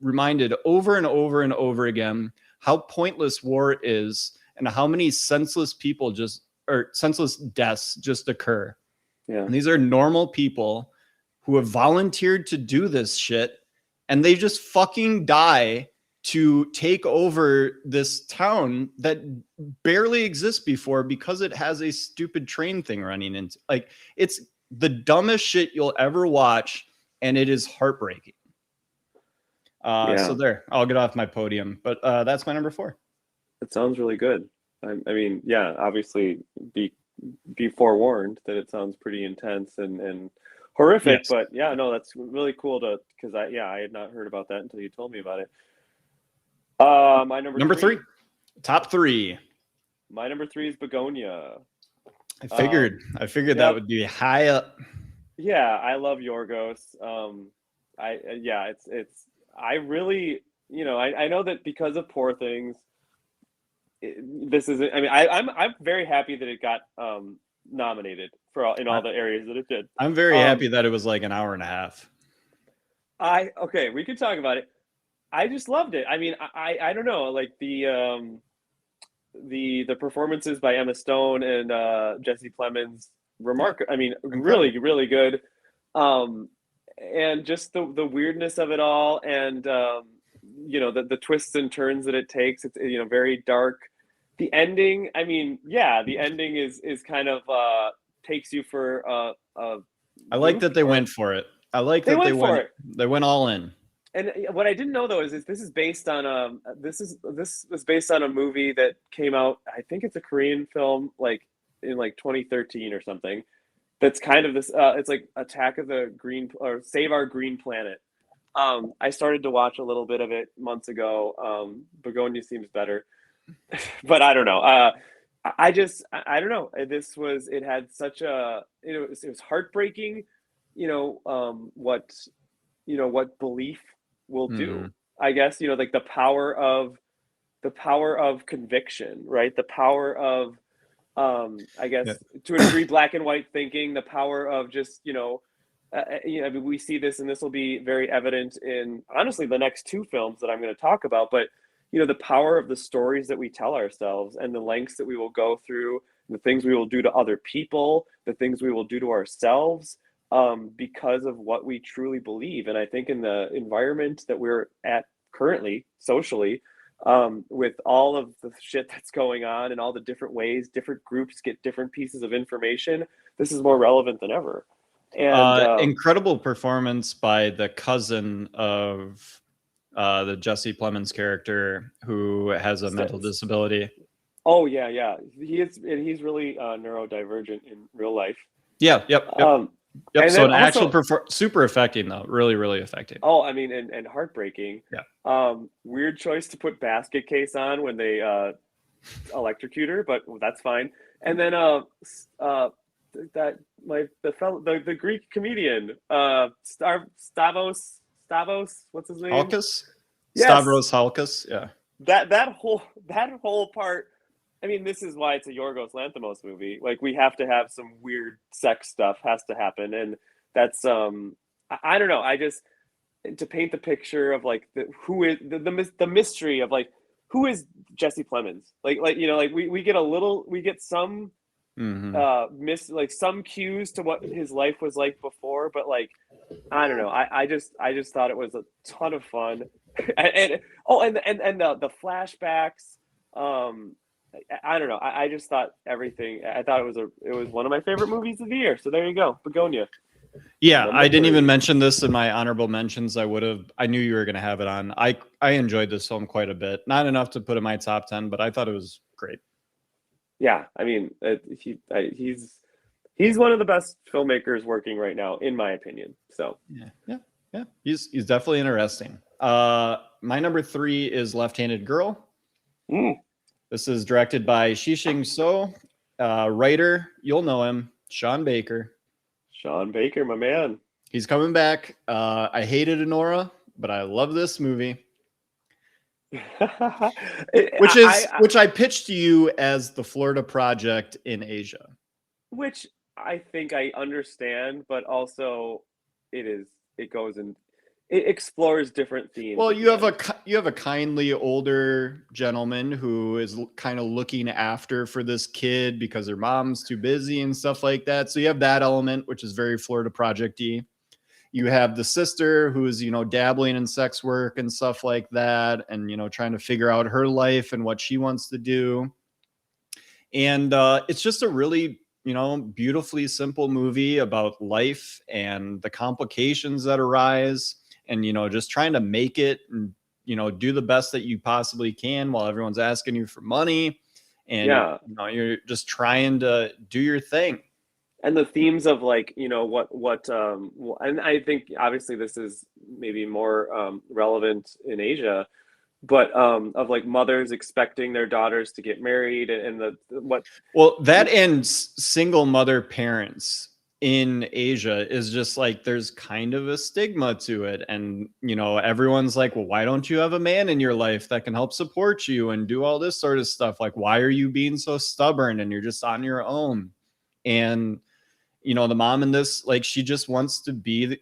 reminded over and over and over again how pointless war is and how many senseless deaths just occur. Yeah. And these are normal people who have volunteered to do this shit, and they just fucking die to take over this town that barely exists before because it has a stupid train thing running into. Like, it's the dumbest shit you'll ever watch, and it is heartbreaking. So there, I'll get off my podium, but that's my number 4. It sounds really good. I mean, yeah, obviously be forewarned that it sounds pretty intense and horrific, yes. But yeah, no, that's really cool because I had not heard about that until you told me about it. My number 3. Top 3. My number 3 is Begonia. I figured that would be high up. Yeah, I love Yorgos. I really, I know that because of Poor Things, this isn't. I mean, I'm very happy that it got nominated for all the areas that it did. I'm very happy that it was like an hour and a half. We could talk about it. I just loved it. I mean, I don't know, like the performances by Emma Stone and Jesse Plemons, remarkable. I mean, really, really good. and just the weirdness of it all, and the twists and turns that it takes. It's very dark. The ending, I mean, yeah, the ending is kind of takes you for a I like loop. that they went for it. I like They that went for it. they went all in. And what I didn't know though is this is based on this was based on a movie that came out. I think it's a Korean film, like in like 2013 or something. That's kind of this. It's like Attack of the Green or Save Our Green Planet. I started to watch a little bit of it months ago. Begonia seems better, but I don't know. I don't know. It had such a it was heartbreaking. What belief will do. I guess like the power of conviction, right? The power of I guess to a degree black and white thinking, the power of just I mean, we see this, and this will be very evident in honestly the next two films that I'm going to talk about, but the power of the stories that we tell ourselves and the lengths that we will go through, the things we will do to other people, the things we will do to ourselves, because of what we truly believe. And I think in the environment that we're at currently, socially, with all of the shit that's going on and all the different ways different groups get different pieces of information, this is more relevant than ever. And incredible performance by the cousin of the Jesse Plemons character who has a mental disability. Oh yeah, he's really neurodivergent in real life. Yep. So an actual super affecting though, really affecting. Oh, I mean, and heartbreaking. Yeah. Weird choice to put basket case on when they electrocute her, but that's fine. And then the Greek comedian Stavros, what's his name? Halkus? Yes. Stavros Halkus, yeah. That whole part. I mean, this is why it's a Yorgos Lanthimos movie. Like, we have to have some weird sex stuff has to happen, and that's I don't know. I just to paint the picture of like who is the mystery of like who is Jesse Plemons. Like we get some like some cues to what his life was like before, but like I don't know. I just thought it was a ton of fun, and the flashbacks. I don't know. I just thought everything. I thought it was one of my favorite movies of the year. So there you go, Begonia. Yeah, I didn't even mention this in my honorable mentions. I knew you were going to have it on. I enjoyed this film quite a bit. Not enough to put in my top 10, but I thought it was great. Yeah, I mean, he's one of the best filmmakers working right now, in my opinion. So yeah. He's definitely interesting. My number 3 is Left-Handed Girl. This is directed by Shishing So. Writer, you'll know him, Sean Baker. Sean Baker, my man. He's coming back. I hated Enora, but I love this movie. Which I pitched to you as the Florida Project in Asia. Which I think I understand, but also it explores different themes. Well, you have a kindly older gentleman who is kind of looking after for this kid because her mom's too busy and stuff like that. So you have that element, which is very Florida Project-y. You have the sister who's, dabbling in sex work and stuff like that, and, trying to figure out her life and what she wants to do. And it's just a really, beautifully simple movie about life and the complications that arise. And, just trying to make it and, do the best that you possibly can while everyone's asking you for money. And, you're just trying to do your thing. And the themes of like, and I think obviously this is maybe more relevant in Asia, but of like mothers expecting their daughters to get married and that and single mother parents in Asia is just like there's kind of a stigma to it, and everyone's like, well, why don't you have a man in your life that can help support you and do all this sort of stuff? Like, why are you being so stubborn and you're just on your own? And the mom in this, like, she just wants to be,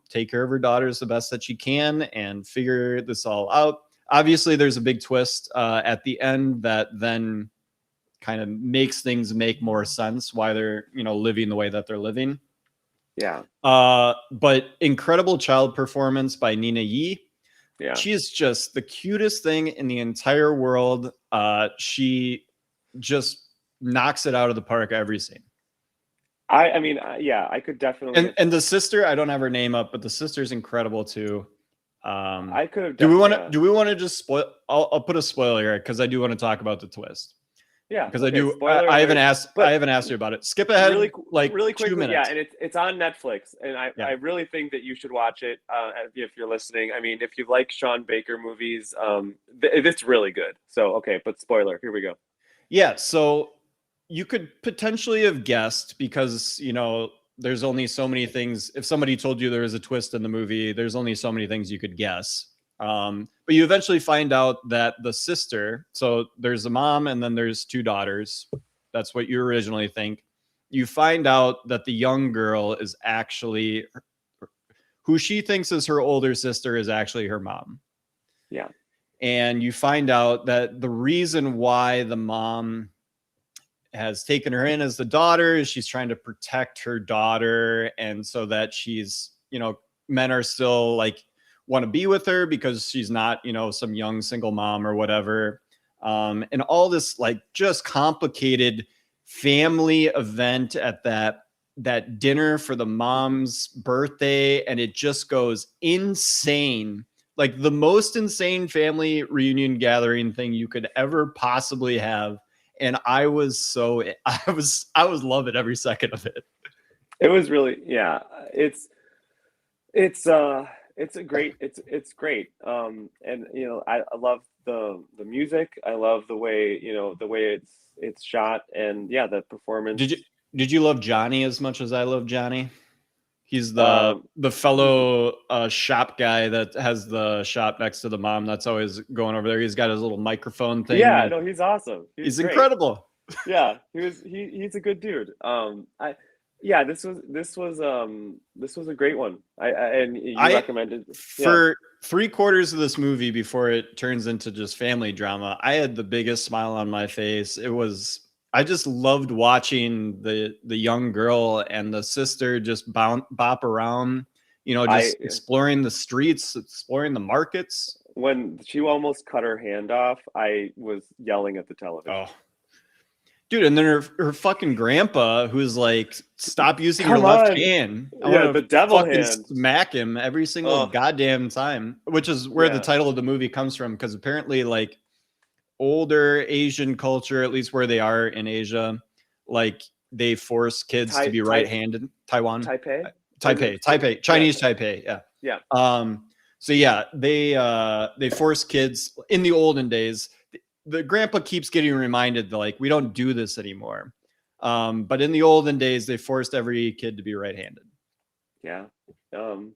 take care of her daughters the best that she can and figure this all out. Obviously, there's a big twist at the end that then kind of makes things make more sense why they're, living the way that they're living. Yeah. But incredible child performance by Nina Yi. Yeah. She is just the cutest thing in the entire world. She just knocks it out of the park every scene. I mean, yeah, I could definitely. And the sister, I don't have her name up, but the sister's incredible too. I could have. Do we want to just spoil? I'll put a spoiler here because I do want to talk about the twist. Yeah, because okay, I haven't asked you about it. Skip ahead really quickly. 2 minutes. Yeah, and it's on Netflix, and I really think that you should watch it if you're listening. I mean, if you like Sean Baker movies, it's really good. So okay, but spoiler, here we go. Yeah, so you could potentially have guessed because there's only so many things. If somebody told you there was a twist in the movie, there's only so many things you could guess. But you eventually find out that the sister, so there's a mom and then there's 2 daughters. That's what you originally think. You find out that the young girl is actually who she thinks is her older sister is actually her mom. Yeah. And you find out that the reason why the mom has taken her in as the daughter is she's trying to protect her daughter. And so that she's, men are still like, want to be with her because she's not, some young single mom or whatever. And all this like just complicated family event at that dinner for the mom's birthday. And it just goes insane. Like the most insane family reunion gathering thing you could ever possibly have. And I was loving every second of it. It was really, yeah, it's great. And I love the music. I love the way, it's shot, and yeah, the performance. Did you love Johnny as much as I love Johnny? He's the fellow shop guy that has the shop next to the mom that's always going over there. He's got his little microphone thing. Yeah, no, he's awesome. He's incredible. Yeah, he's a good dude. This was a great one. I recommended for 3/4 of this movie before it turns into just family drama. I had the biggest smile on my face. I just loved watching the young girl and the sister just bop around, exploring the streets, exploring the markets. When she almost cut her hand off, I was yelling at the television. Oh. Dude, and then her fucking grandpa, who's like, stop using your left hand. The devil hand. Smack him every single goddamn time, which is where the title of the movie comes from. Because apparently, like, older Asian culture, at least where they are in Asia, like, they force kids to be right-handed. Taipei, Chinese Taipei. Yeah. Yeah. So yeah, they force kids in the olden days. The grandpa keeps getting reminded that, like, we don't do this anymore. But in the olden days, they forced every kid to be right-handed. Yeah. So,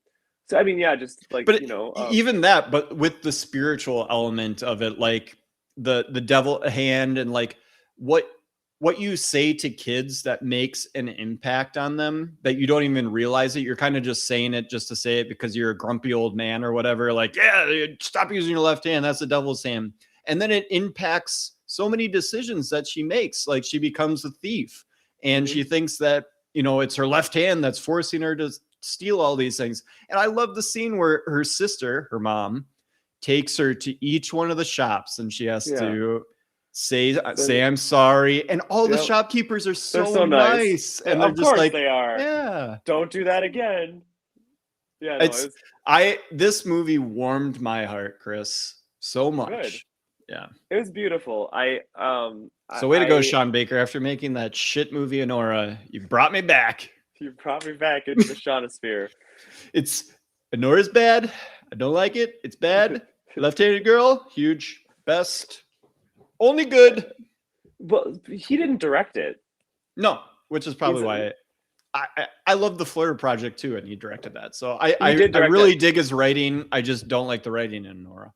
I mean, yeah, just like, but even that, but with the spiritual element of it, like the devil hand and like what you say to kids that makes an impact on them that you don't even realize it. You're kind of just saying it just to say it because you're a grumpy old man or whatever. Like, yeah, stop using your left hand. That's the devil's hand. And then it impacts so many decisions that she makes. Like she becomes a thief and she thinks that, it's her left hand that's forcing her to steal all these things. And I love the scene where her sister, her mom, takes her to each one of the shops and she has to say I'm sorry. And all the shopkeepers are so nice. And they're just like, they are. Yeah. Don't do that again. Yeah. This movie warmed my heart, Chris, so much. Good. Yeah. It was beautiful. So way to go, Sean Baker. After making that shit movie Anora, you brought me back. You brought me back into the Shawnosphere. Anora's bad. I don't like it. It's bad. Left-handed girl, huge, best, only good. Well, he didn't direct it. No, which is probably why I love the Fleur Project too, and he directed that. So I really dig his writing. I just don't like the writing in Anora.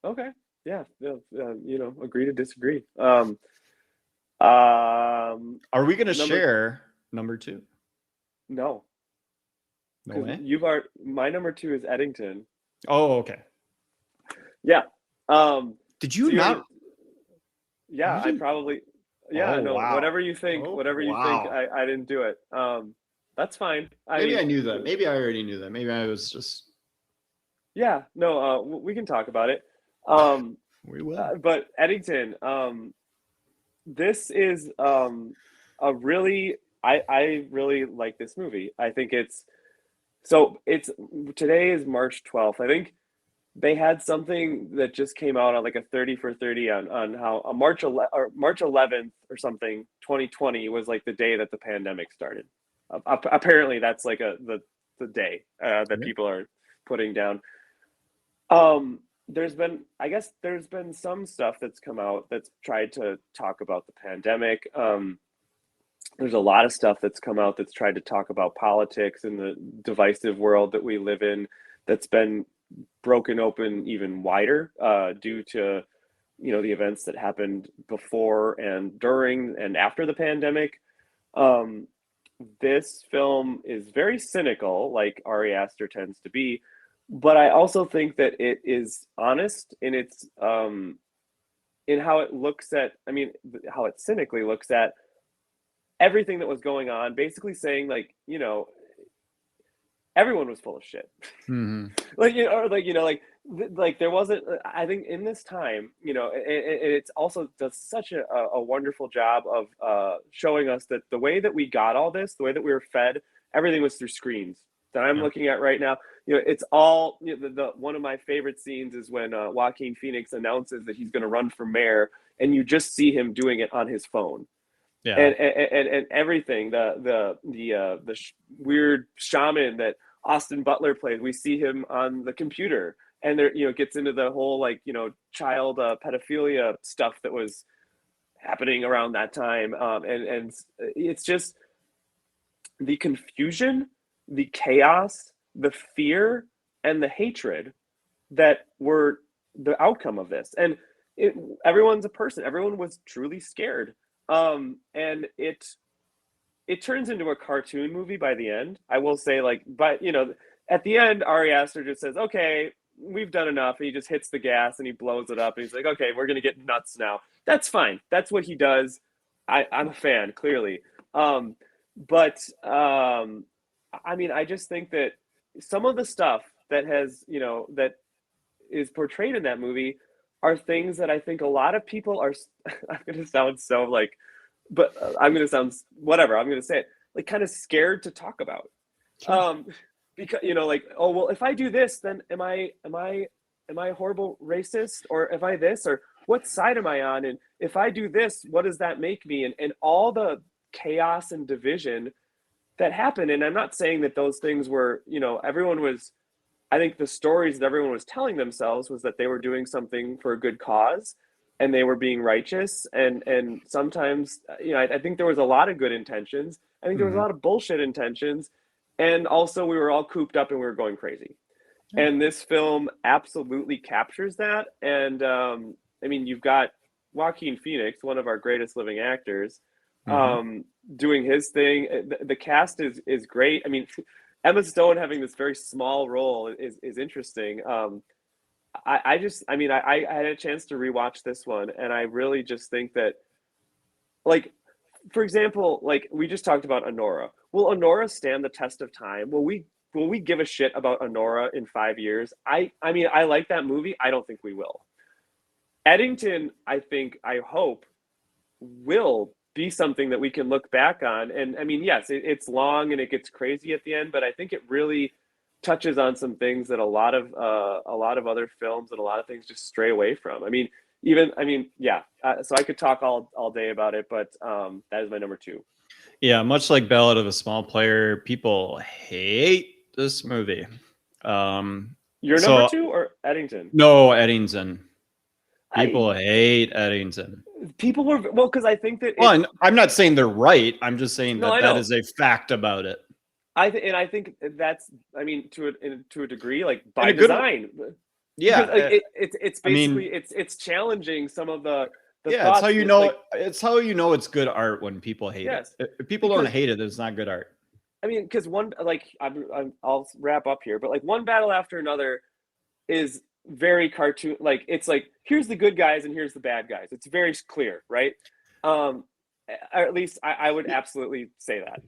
Okay. Yeah, agree to disagree. Are we going to share number 2? No. No way. My number 2 is Eddington. Oh, okay. Yeah. Did you not? Yeah, I probably. Yeah, no. Wow. Whatever you think. I didn't do it. That's fine. Maybe I knew that. Maybe I already knew that. Maybe I was just. Yeah, no, we can talk about it. We will. But Eddington, this is a really, I really like this movie. I think it's today is March 12th. I think they had something that just came out on like a 30 for 30 on how March 11th or something, 2020 was like the day that the pandemic started. Apparently that's like the day that people are putting down. There's been some stuff that's come out that's tried to talk about the pandemic. There's a lot of stuff that's come out that's tried to talk about politics and the divisive world that we live in that's been broken open even wider due to the events that happened before and during and after the pandemic. This film is very cynical, like Ari Aster tends to be, but I also think that it is honest in its in how it looks at, how it cynically looks at everything that was going on, basically saying like, everyone was full of shit. Mm-hmm. Like there wasn't, I think in this time, it's also does such a wonderful job of showing us that the way that we got all this, the way that we were fed, everything was through screens that I'm looking at right now. It's all, the one of my favorite scenes is when Joaquin Phoenix announces that he's going to run for mayor, and you just see him doing it on his phone. Yeah. And everything, the weird shaman that Austin Butler played, we see him on the computer, and there gets into the whole child pedophilia stuff that was happening around that time, and it's just the confusion, the chaos, the fear, and the hatred that were the outcome of this. And everyone's a person. Everyone was truly scared. And it turns into a cartoon movie by the end. I will say, but at the end, Ari Aster just says, "Okay, we've done enough." And he just hits the gas and he blows it up. And he's like, "Okay, we're gonna get nuts now." That's fine. That's what he does. I'm a fan, clearly. I just think that some of the stuff that has, that is portrayed in that movie are things that I think a lot of people are. I'm gonna sound so but I'm going to sound whatever. I'm going to say it kind of scared to talk about, because oh well, if I do this, then am I a horrible racist, or if I this, or what side am I on, and if I do this, what does that make me, and all the chaos and division that happened. And I'm not saying that those things were, everyone was. I think the stories that everyone was telling themselves was that they were doing something for a good cause, and they were being righteous, and sometimes I think there was a lot of good intentions. I think there was a lot of bullshit intentions, and also we were all cooped up and we were going crazy. And this film absolutely captures that. And you've got Joaquin Phoenix, one of our greatest living actors, doing his thing. The cast is great. Emma Stone having this very small role is interesting. I had a chance to rewatch this one, and I really just think that, for example, we just talked about Honora. Will Honora stand the test of time? Will we give a shit about Honora in 5 years? I like that movie. I don't think we will. Eddington, I hope, will be something that we can look back on. And yes, it's long and it gets crazy at the end, but I think it really touches on some things that a lot of other films and a lot of things just stray away from. So I could talk all day about it, but that is my number 2. Yeah, much like Ballad of a Small Player, people hate this movie. Your number 2 or Eddington? No, Eddington. People hate Eddington. People were because I think that. Well, I'm not saying they're right. I'm just saying that is a fact about it. I think that's to a degree, by design. Yeah, it's basically it's challenging some of the yeah. It's how you know it's how you know it's good art when people hate it. If people don't hate it, it's not good art. Because one I'll wrap up here, but one battle after another is very cartoon. It's here's the good guys and here's the bad guys. It's very clear, right? Or at least I would absolutely say that.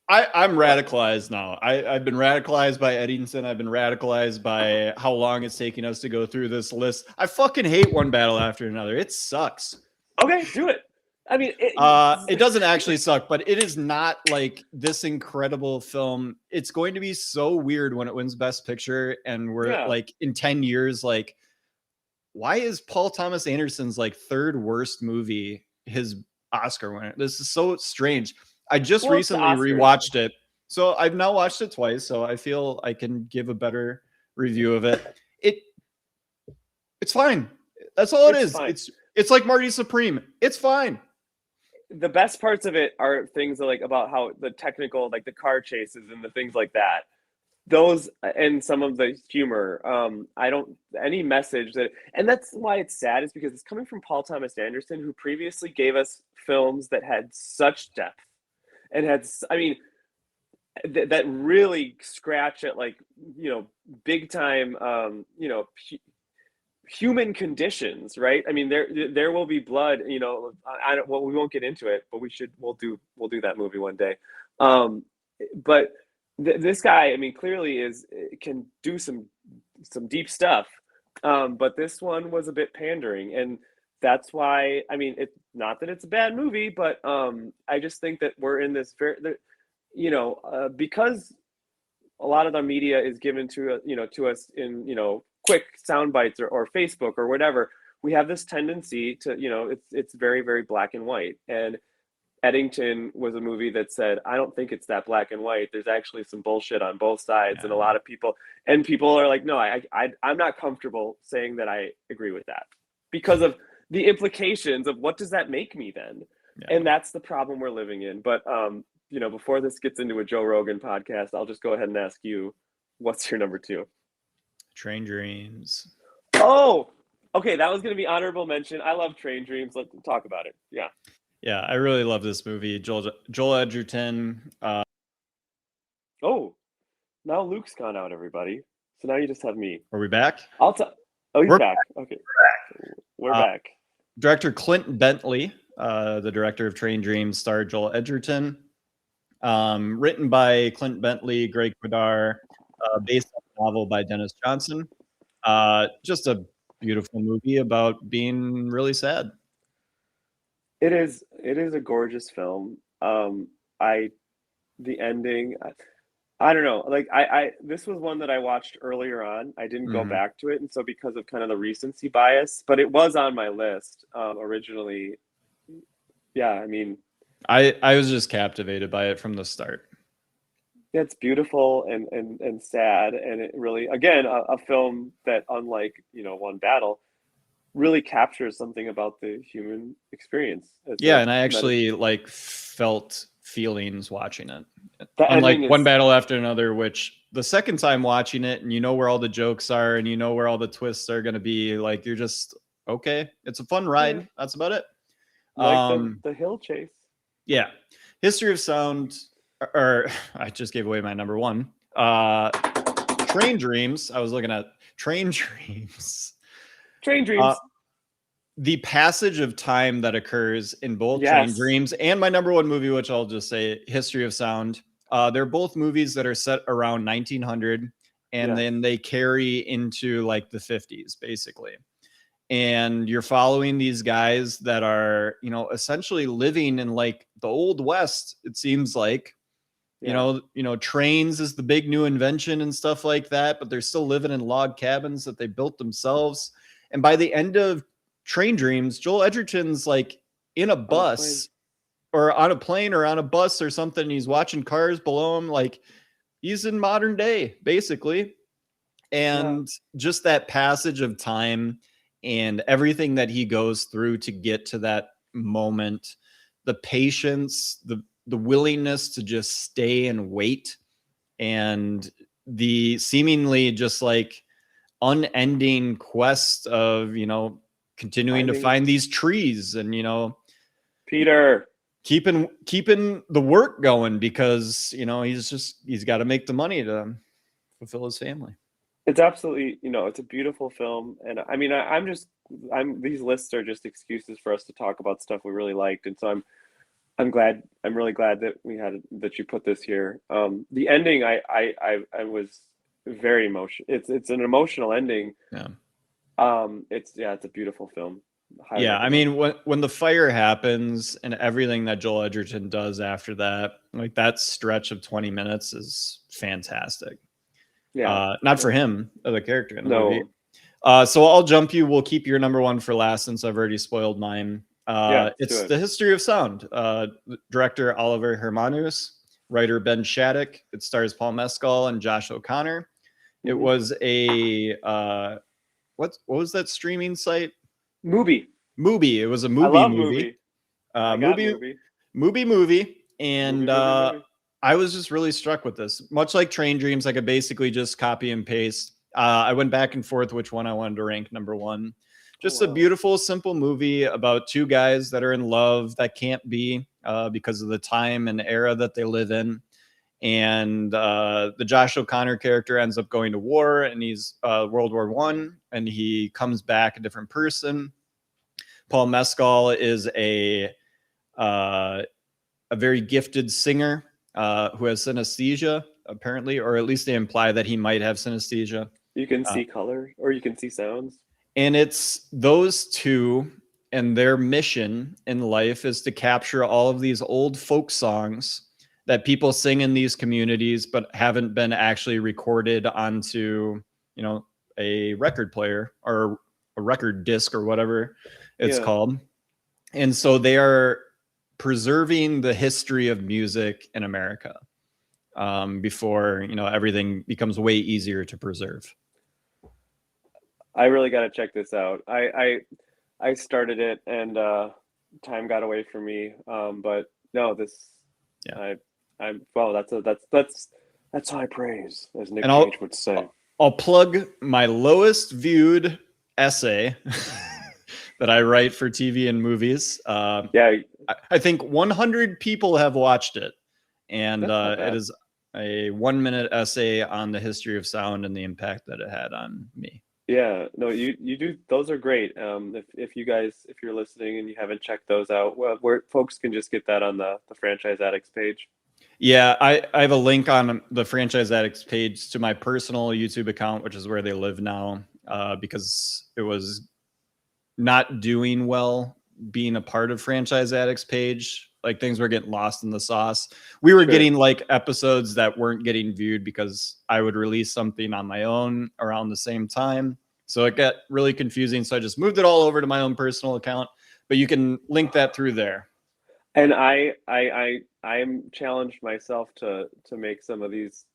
I'm radicalized now. I've been radicalized by Eddington. I've been radicalized by how long it's taking us to go through this list. I fucking hate One Battle After Another. It sucks. Okay, do it. I mean, it doesn't actually suck, but it is not like this incredible film. It's going to be so weird when it wins Best Picture, and we're like in 10 years, like, why is Paul Thomas Anderson's like third worst movie his Oscar winner? This is so strange. I just recently rewatched it. So I've now watched it twice, so I feel I can give a better review of it. It's fine. That's all it is. Fine. It's like Marty Supreme. It's fine. The best parts of it are things like about how the technical, like the car chases and the things like that. Those and some of the humor. I don't any message that, and that's why it's sad, is because it's coming from Paul Thomas Anderson, who previously gave us films that had such depth and had, I mean, that really scratch at, like, you know, big time, you know, human conditions, right? I mean, there will be blood, you know. Well, we won't get into it, but we'll do that movie one day. But this guy, I mean, clearly can do some deep stuff. But this one was a bit pandering, and that's why, I mean, it's not that it's a bad movie, but I just think that we're in this you know, because a lot of the media is given to, you know, to us in, you know, quick sound bites or Facebook or whatever. We have this tendency to, you know, it's very, very black and white. And Eddington was a movie that said, I don't think it's that black and white. There's actually some bullshit on both sides. And a lot of people are like, no, I'm not comfortable saying that I agree with that, because of the implications of what does that make me then? Yeah. And that's the problem we're living in. But, you know, before this gets into a Joe Rogan podcast, I'll just go ahead and ask you, what's your number 2? Train Dreams. Oh, okay. That was going to be honorable mention. I love Train Dreams. Let's talk about it. Yeah. Yeah, I really love this movie. Joel Edgerton. Oh, now Luke's gone out, everybody. So now you just have me. Are we back? Oh, he's back. Okay. We're back. Director Clint Bentley, the director of Train Dreams, starred Joel Edgerton. Written by Clint Bentley, Greg Quidar, based on a novel by Dennis Johnson. Just a beautiful movie about being really sad. It is a gorgeous film. The ending, I don't know. Like this was one that I watched earlier on. I didn't go back to it, and so because of kind of the recency bias, but it was on my list originally. Yeah, I mean, I was just captivated by it from the start. Yeah, it's beautiful and sad, and it really, again, a film that, unlike, you know, One Battle, really captures something about the human experience. Yeah, and I actually like felt feelings watching it. Unlike One Battle After Another, which the second time watching it, and you know where all the jokes are, and you know where all the twists are going to be, like, you're just, okay, it's a fun ride. Yeah. That's about it. Like the hill chase. Yeah. History of Sound, or I just gave away my number 1. Train Dreams. I was looking at Train Dreams. Train Dreams. The passage of time that occurs in both Train Dreams and my number 1 movie, which I'll just say, History of Sound. They're both movies that are set around 1900, and then they carry into like the 50s, basically. And you're following these guys that are, you know, essentially living in like the Old West, it seems like. You know, trains is the big new invention and stuff like that, but they're still living in log cabins that they built themselves. And by the end of Train Dreams, Joel Edgerton's like in a bus or on a plane or on a bus or something. And he's watching cars below him. Like, he's in modern day, basically. And just that passage of time and everything that he goes through to get to that moment, the patience, the willingness to just stay and wait, and the seemingly just like unending quest of, you know, continuing to find these trees, and, you know, Peter keeping the work going, because, you know, he's got to make the money to fulfill his family. It's absolutely, you know, it's a beautiful film. And I mean, these lists are just excuses for us to talk about stuff we really liked. And so I'm really glad that you put this here. The ending, I was very emotional. It's an emotional ending. Yeah. It's a beautiful film. Highly Yeah, I recommend. mean, when the fire happens and everything that Joel Edgerton does after that, like that stretch of 20 minutes is fantastic. Yeah. Not for him, the character in the movie. No. So I'll jump you. We'll keep your number one for last since I've already spoiled mine. Yeah, let's do It's it. The History of Sound. Director Oliver Hermanus, writer Ben Shattuck. It stars Paul Mescal and Josh O'Connor. It Mhm. was a what was that streaming site? Movie. Mubi. It was a I movie love movie. movie. I got Movie movie. movie. Movie, And movie, movie. I was just really struck with this. Much like Train Dreams, I could basically just copy and paste. I went back and forth which one I wanted to rank number one. Just Oh, a wow. beautiful, simple movie about two guys that are in love that can't be because of the time and era that they live in. And the Josh O'Connor character ends up going to war, and he's World War I, and he comes back a different person. Paul Mescal is a very gifted singer who has synesthesia, apparently, or at least they imply that he might have synesthesia. You can Uh, see color or you can see sounds. and it's those two, and their mission in life is to capture all of these old folk songs that people sing in these communities, but haven't been actually recorded onto, a record player or a record disc or whatever it's Yeah. called. And so they are preserving the history of music in America before everything becomes way easier to preserve. I really got to check this out. I started it and time got away from me. But no, this Yeah, I'm well. That's high praise, as Nick and Cage would say. I'll plug my lowest viewed essay that I write for TV and movies. Yeah, I think 100 people have watched it, and that's not it bad. is a 1-minute essay on the history of sound and the impact that it had on me. Yeah, no, you do. Those are great. If you guys, if you're listening and you haven't checked those out, well, where folks can just get that on the Franchise Addicts page. Yeah, I have a link on the Franchise Addicts page to my personal YouTube account, which is where they live now, because it was not doing well being a part of Franchise Addicts page. Like things were getting lost in the sauce. We were Sure. getting like episodes that weren't getting viewed because I would release something on my own around the same time. So it got really confusing. So I just moved it all over to my own personal account, but you can link that through there. And I'm challenged myself to make some of these,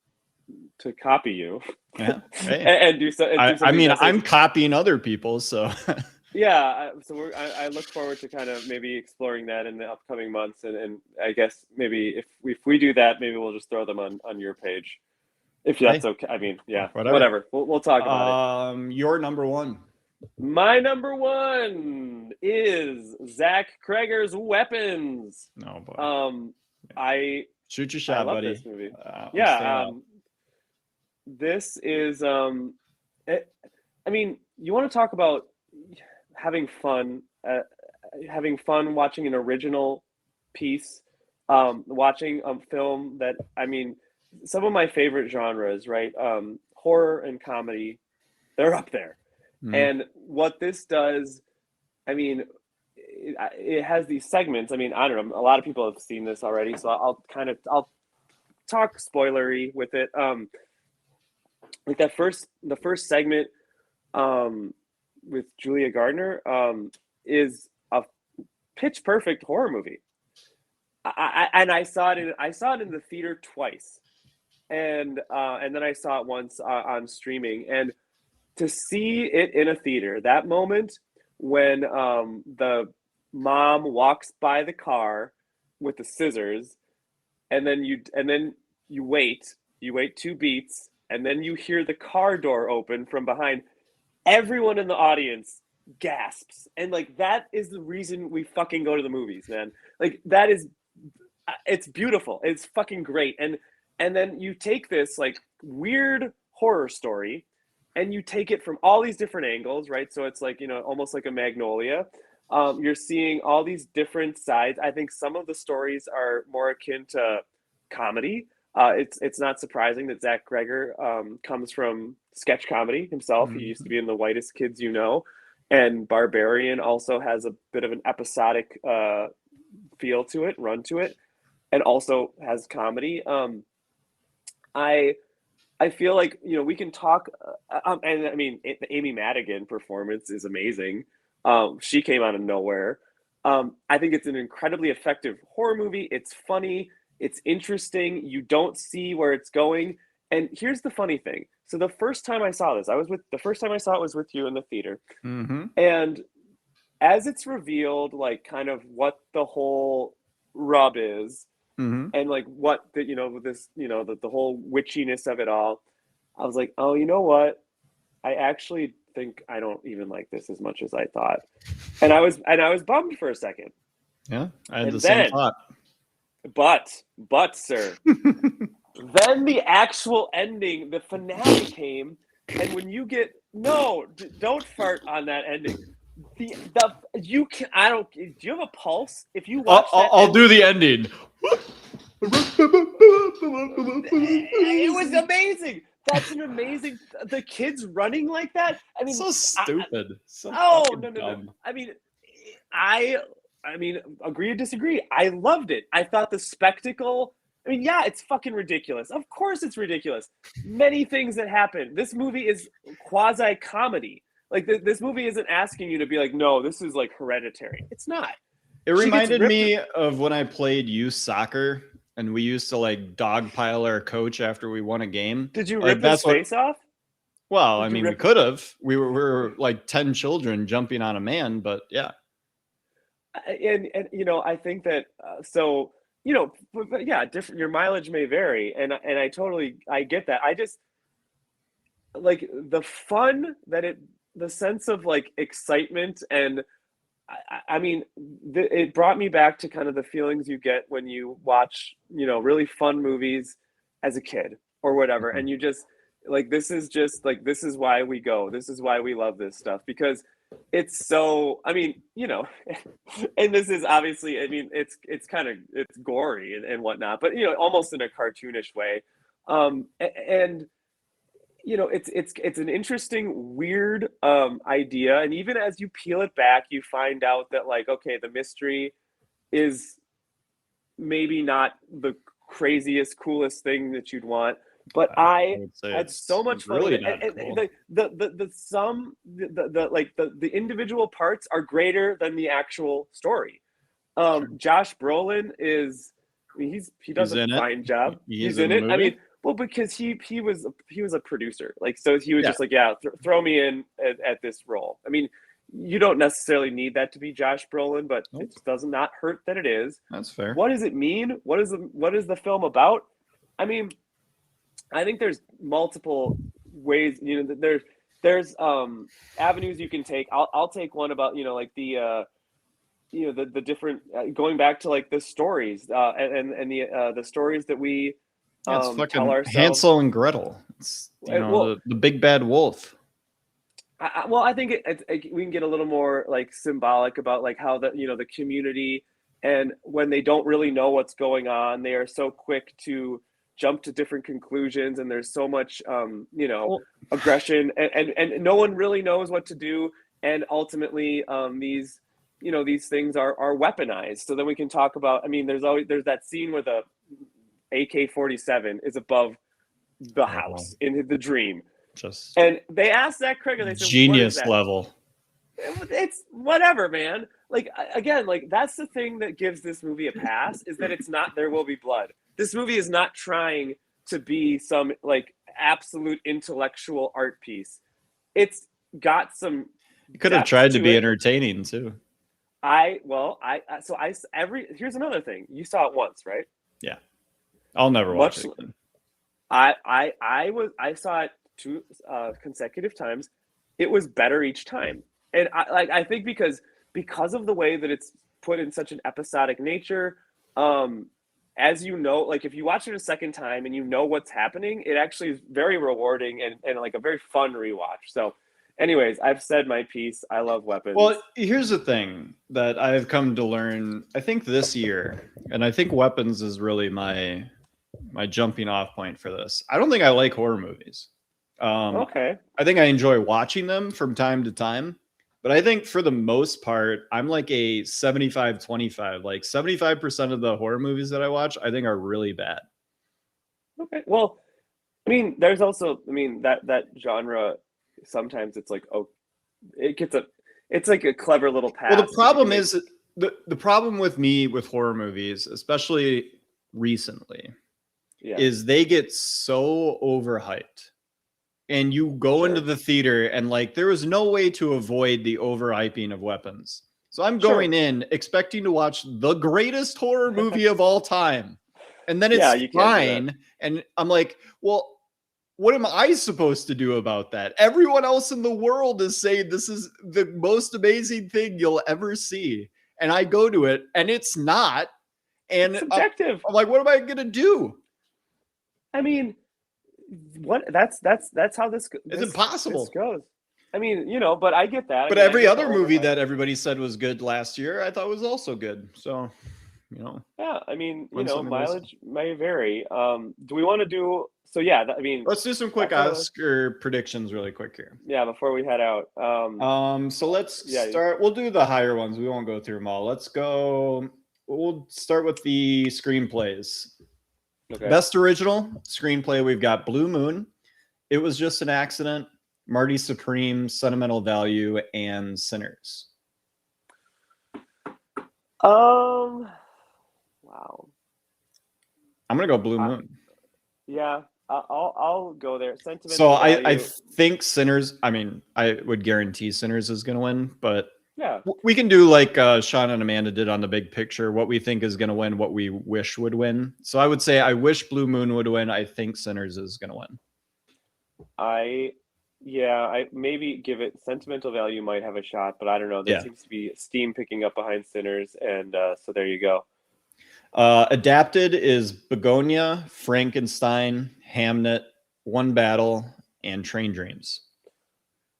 to copy you. Yeah. Hey. And do so. And do some I of these mean, essays. I'm copying other people, so Yeah, so I look forward to kind of maybe exploring that in the upcoming months, and I guess maybe if we do that, maybe we'll just throw them on your page, if that's hey, okay. I mean, yeah, whatever. whatever. We'll talk about it. Your number one. My number one is Zach Kreger's Weapons. No boy. I Shoot your I shot, love buddy. this movie. I'm Yeah, staying out. this is I mean, you want to talk about having fun watching an original piece, watching a film that, I mean, some of my favorite genres, right? Horror and comedy, they're up there. And what this does, I mean, it has these segments. I mean, I don't know, a lot of people have seen this already, so I'll talk spoilery with it. Like the first segment with Julia Gardner is a pitch perfect horror movie. I saw it in the theater twice, and then I saw it once on streaming. And to see it in a theater, that moment when the mom walks by the car with the scissors, and then you wait 2 beats, and then you hear the car door open from behind. Everyone in the audience gasps, and like that is the reason we fucking go to the movies, man. Like that is, it's beautiful. It's fucking great. And then you take this like weird horror story, and you take it from all these different angles, right? So it's like, almost like a Magnolia, You're seeing all these different sides. I think some of the stories are more akin to comedy. It's not surprising that Zach Greger comes from sketch comedy himself. He used to be in The Whitest Kids You Know, and Barbarian also has a bit of an episodic feel to it, run to it, and also has comedy. I feel like, you know, we can talk, and I mean, the Amy Madigan performance is amazing. She came out of nowhere. I think it's an incredibly effective horror movie. It's funny. It's interesting. You don't see where it's going. And here's the funny thing. So the first time I saw this, the first time I saw it was with you in the theater. And as it's revealed, like kind of what the whole rub is, and like what the, you know, this, you know, the whole witchiness of it all, I was like, oh, you know what? I actually think I don't even like this as much as I thought. And I was bummed for a second. Yeah, I had the same thought. But sir, then the actual ending, the finale came, and when you get, don't fart on that ending. You can, I don't, do you have a pulse? If you watch I'll do the ending. It was amazing. That's an amazing, the kids running like that. I mean, so stupid. No. I mean, agree or disagree. I loved it. I thought the spectacle, I mean, yeah, it's fucking ridiculous. Of course it's ridiculous. Many things that happen. This movie is quasi-comedy. Like, this movie isn't asking you to be like, no, this is like Hereditary. It's not. It reminded me of when I played youth soccer, and we used to like dogpile our coach after we won a game. Did you rip his face off? Well, I mean, we could have. We were like 10 children jumping on a man, but yeah. And you know, I think that so, you know, but yeah, different. Your mileage may vary, and I get that. I just like the fun that the sense of like excitement, and I mean, it brought me back to kind of the feelings you get when you watch, you know, really fun movies as a kid or whatever, and you just like, this is why we go. This is why we love this stuff, because it's so, I mean, you know, and this is obviously, I mean, it's kind of, it's gory and whatnot, but, you know, almost in a cartoonish way. And, you know, it's an interesting, weird idea. And even as you peel it back, you find out that, like, okay, the mystery is maybe not the craziest, coolest thing that you'd want. But I had so much fun really with it. And the individual parts are greater than the actual story. Josh Brolin is, I mean, he does a fine job. He's in it. I mean, well, because he was a producer, like, so he was just like, yeah, throw me in at this role. I mean, you don't necessarily need that to be Josh Brolin, but it does not hurt that it is. That's fair. What does it mean? What is the film about? I mean, I think there's multiple ways, you know, there's avenues you can take. I'll take one about, you know, like the you know, the different going back to like the stories and the stories that we it's tell ourselves. Hansel and Gretel. It's, you know, the big bad wolf. Well, I think we can get a little more like symbolic about like how the, you know, the community, and when they don't really know what's going on, they are so quick to jump to different conclusions, and there's so much you know, aggression, and no one really knows what to do, and ultimately these, you know, these things are weaponized. So then we can talk about, I mean, there's that scene where the AK-47 is above the house in the dream, and they asked Zach Greger, they said, genius level. It's whatever, man. Like, again, like, that's the thing that gives this movie a pass, is that it's not There Will Be Blood. This movie is not trying to be some like absolute intellectual art piece. It's got some. You could have tried to be entertaining too. Here's another thing. You saw it once, right? Yeah. I'll never watch it again. I saw it 2 consecutive times. It was better each time. And I think because of the way that it's put in such an episodic nature, as you know, like if you watch it a second time and you know what's happening, it actually is very rewarding and like a very fun rewatch. So Anyways, I've said my piece. I love weapons. Well, here's the thing that I've come to learn, I think this year, and I think weapons is really my jumping off point for this. I don't think I like horror movies. Okay. I think I enjoy watching them from time to time, but I think for the most part, I'm like a 75-25. Like 75% of the horror movies that I watch, I think are really bad. Okay. Well, I mean, there's also, I mean, that genre, sometimes it's like, oh, it's like a clever little pass. Well, the problem is the problem with me with horror movies, especially recently, is they get so overhyped. And you go into the theater and like there was no way to avoid the overhyping of weapons. So I'm going in expecting to watch the greatest horror movie of all time. And then it's fine. And I'm like, well, what am I supposed to do about that? Everyone else in the world is saying this is the most amazing thing you'll ever see. And I go to it and it's not. And it's subjective. I'm like, what am I going to do? I mean, that's how this it's impossible. This goes. I mean, you know, but I get that. But every other movie that everybody said was good last year, I thought was also good. So, you know. Yeah, I mean, you know, mileage may vary. Do we want to do? So yeah, I mean, let's do some quick Oscar predictions really quick here. Yeah, before we head out. So let's start. We'll do the higher ones. We won't go through them all. Let's go. We'll start with the screenplays. Okay. Best original screenplay, we've got Blue Moon, It Was Just an Accident, Marty Supreme, Sentimental Value, and Sinners. Wow. I'm gonna go Blue Moon. Yeah, I'll go there. Sentimental so Value. I think Sinners. I mean, I would guarantee Sinners is gonna win, but yeah, we can do like Sean and Amanda did on The Big Picture, what we think is going to win, what we wish would win. So I would say I wish Blue Moon would win. I think Sinners is going to win. I maybe give it Sentimental Value might have a shot, but I don't know. There seems to be steam picking up behind Sinners, and so there you go. Adapted is Begonia, Frankenstein, Hamnet, One Battle, and Train Dreams.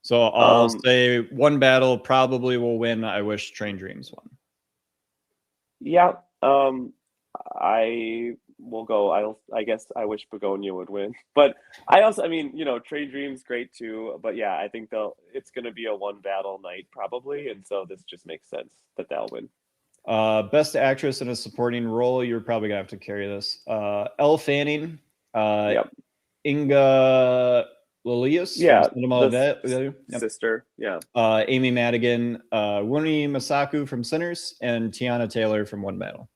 So I'll say One Battle probably will win. I wish Train Dreams won. Yeah. I will go. I guess I wish Begonia would win. But I mean, you know, Train Dreams great too. But yeah, I think it's gonna be a One Battle night probably. And so this just makes sense that they'll win. Best actress in a supporting role, you're probably gonna have to carry this. Elle Fanning, Inga Lilius, sister, Amy Madigan, Winnie Masaku from Sinners, and Tiana Taylor from One Battle.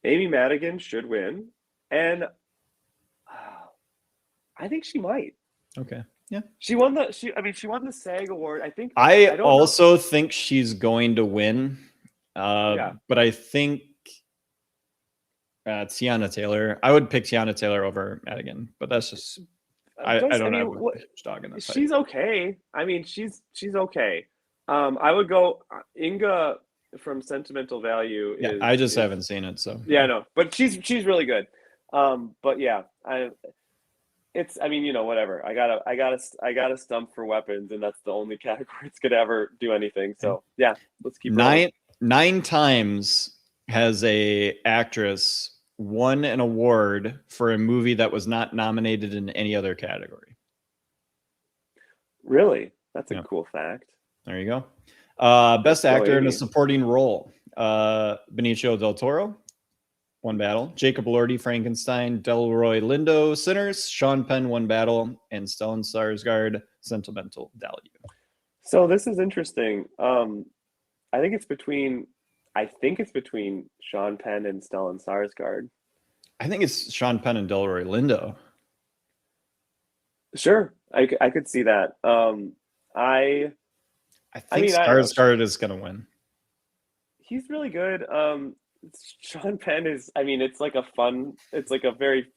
Amy Madigan should win, and I think she might. Okay, yeah, she won the SAG award. I think. I also think she's going to win, but I think Tiana Taylor. I would pick Tiana Taylor over Madigan, but that's just. I don't have a dog in this. She's okay. I mean, she's okay. I would go Inga from Sentimental Value. I just haven't seen it, so no, but she's really good. But yeah, I mean, you know, whatever. I gotta stump for weapons, and that's the only category it's gonna ever do anything. So yeah, let's keep rolling. 9 times has a actress won an award for a movie that was not nominated in any other category. Really? That's a cool fact. There you go. Best actor in a supporting role. Benicio del Toro, One Battle. Jacob Elordi, Frankenstein. Delroy Lindo, Sinners. Sean Penn, One Battle. And Stellan Skarsgård, Sentimental Value. So this is interesting. I think it's between Sean Penn and Stellan Skarsgård. I think it's Sean Penn and Delroy Lindo. Sure, I could see that. I think Skarsgård is going to win. He's really good. Sean Penn is. I mean, it's like a very.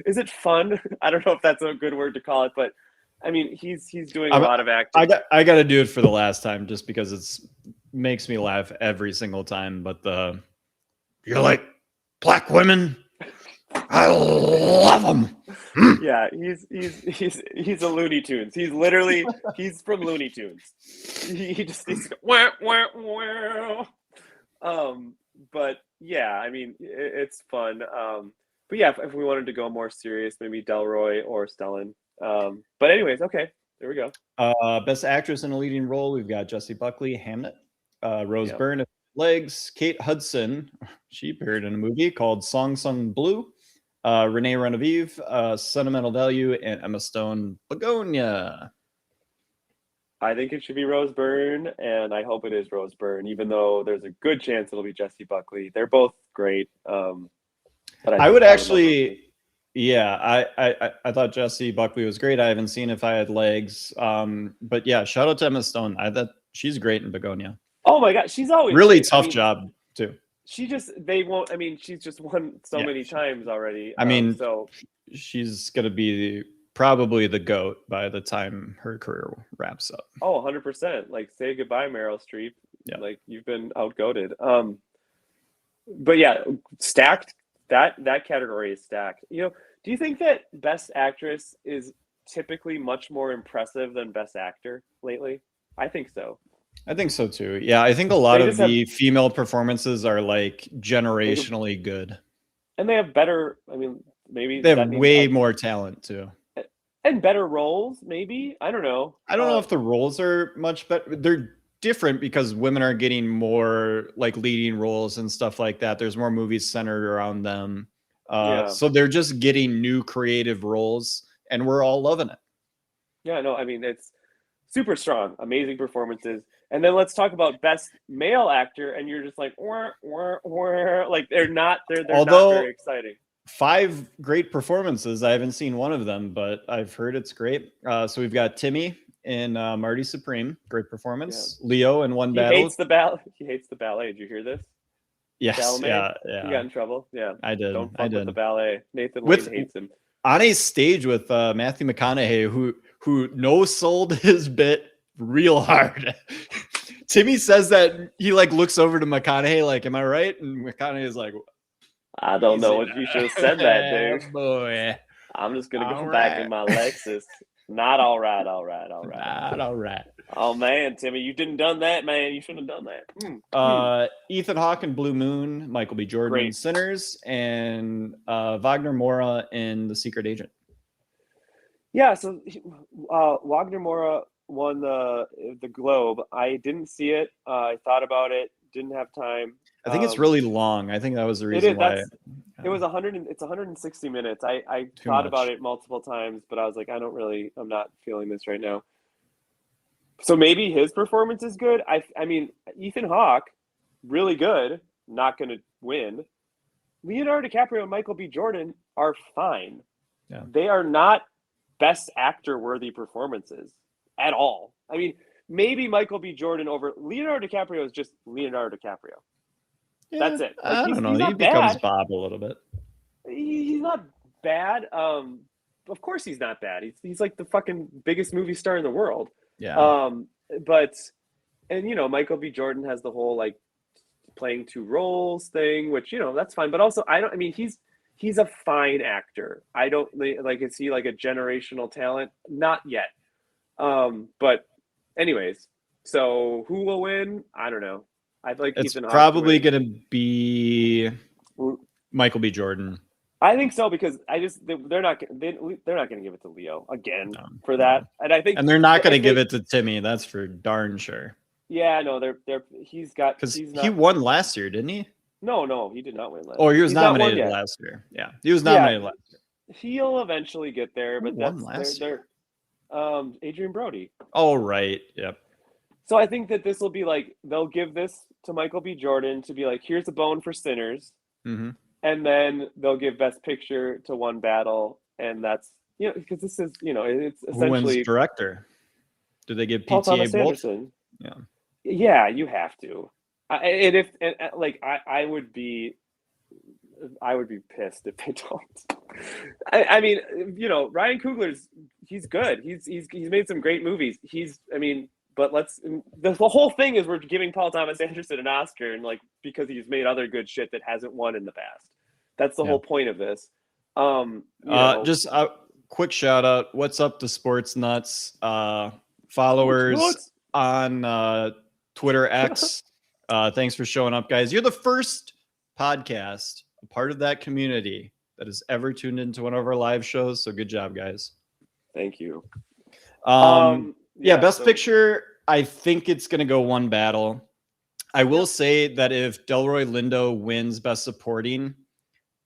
Is it fun? I don't know if that's a good word to call it, but I mean, he's doing a lot of acting. I got to do it for the last time, just because it's makes me laugh every single time. But you're like black women. I love him. Yeah, he's a Looney Tunes. He's from Looney Tunes. He just needs to go wah, wah, wah. But yeah, I mean it's fun. But yeah, if we wanted to go more serious, maybe Delroy or Stellan. But anyways, okay, there we go. Best actress in a leading role, we've got Jessie Buckley, Hamnet. Rose Yep. Byrne, Legs. Kate Hudson, she appeared in a movie called Song Sung Blue. Renee Renevieve, Sentimental Value, and Emma Stone, Begonia. I think it should be Rose Byrne, and I hope it is Rose Byrne, even though there's a good chance it'll be Jessie Buckley. They're both great. But I would actually, yeah, I thought Jessie Buckley was great. I haven't seen If I Had Legs. But yeah, shout out to Emma Stone. I thought she's great in Begonia. Oh my God, she's always really great. tough job too. She's just won so many times already. I mean, so she's going to be probably the GOAT by the time her career wraps up. Oh, 100%. Like, say goodbye, Meryl Streep. Yeah. Like, you've been outgoated. But yeah, stacked. That category is stacked. You know, do you think that Best Actress is typically much more impressive than Best Actor lately? I think so. I think so too. Yeah, I think a lot of the female performances are like generationally good. And they have better, I mean, maybe they have way more talent too. And better roles, maybe. I don't know. I don't know if the roles are much better. They're different because women are getting more like leading roles and stuff like that. There's more movies centered around them. So they're just getting new creative roles and we're all loving it. Yeah, no, I mean, it's super strong, amazing performances. And then let's talk about Best Male Actor, and you're just like, like they're not not very exciting. 5 great performances. I haven't seen one of them, but I've heard it's great. So we've got Timmy in Marty Supreme, great performance. Yeah. Leo in One Battle. He hates the ballet. Did you hear this? Yes. Ballet? Yeah. He got in trouble. Yeah. I did. Don't fuck with the ballet. Nathan Lane hates him. On a stage with Matthew McConaughey, who no-sold his bit real hard. Timmy says that he like looks over to McConaughey like, am I right? And McConaughey is like, I don't know what you should have said that, dude. Boy. I'm just gonna go back in my Lexus. Not all right. Not all right. Oh man, Timmy, you didn't done that, man. You shouldn't have done that. Ethan Hawke in Blue Moon, Michael B. Jordan in Sinners, and Wagner Moura in The Secret Agent. Yeah, so Wagner Moura won the Globe. I didn't see it. I thought about it. Didn't have time. I think it's really long. I think that was the reason why. It was 100. It's 160 minutes. I thought about it multiple times, but I was like, I'm not feeling this right now. So maybe his performance is good. I mean, Ethan Hawke, really good. Not going to win. Leonardo DiCaprio and Michael B. Jordan are fine. Yeah. They are not Best Actor worthy performances at all. I mean, maybe Michael B. Jordan over Leonardo DiCaprio is just Leonardo DiCaprio. Yeah, that's it. Like, I don't know. He becomes Bob a little bit. He's not bad. Of course he's not bad. He's like the fucking biggest movie star in the world. Yeah. But Michael B. Jordan has the whole like playing 2 roles thing, which that's fine. But also he's a fine actor. I don't like, is he like a generational talent? Not yet. But anyways, so who will win? I don't know. I'd like it's Ethan Hawke probably going to be Michael B. Jordan. I think so because they're not going to give it to Leo again for that. And I think they're not going to give it to Timmy. That's for darn sure. Yeah, no, he's got because he won last year, didn't he? No, he did not win last. Oh, he was nominated last year. Yeah, he was nominated last year. He'll eventually get there, but that's Adrian Brody. Oh, right. Yep. So I think that this will be like they'll give this to Michael B. Jordan to be like, here's a bone for Sinners, and then they'll give Best Picture to One Battle, and that's because this is it's essentially who wins director. Do they give Paul PTA Thomas both? Anderson. Yeah, you have to. I would be pissed if they don't. I mean, Ryan Coogler's he's good. He's made some great movies. But the whole thing is we're giving Paul Thomas Anderson an Oscar and like because he's made other good shit that hasn't won in the past. That's the whole point of this. Just a quick shout out. What's up to Sports Nuts? Followers on Twitter X. Thanks for showing up, guys. You're the first podcast, a part of that community, that has ever tuned into one of our live shows. So good job, guys. Thank you. Best picture. I think it's going to go one battle. I will say that if Delroy Lindo wins Best Supporting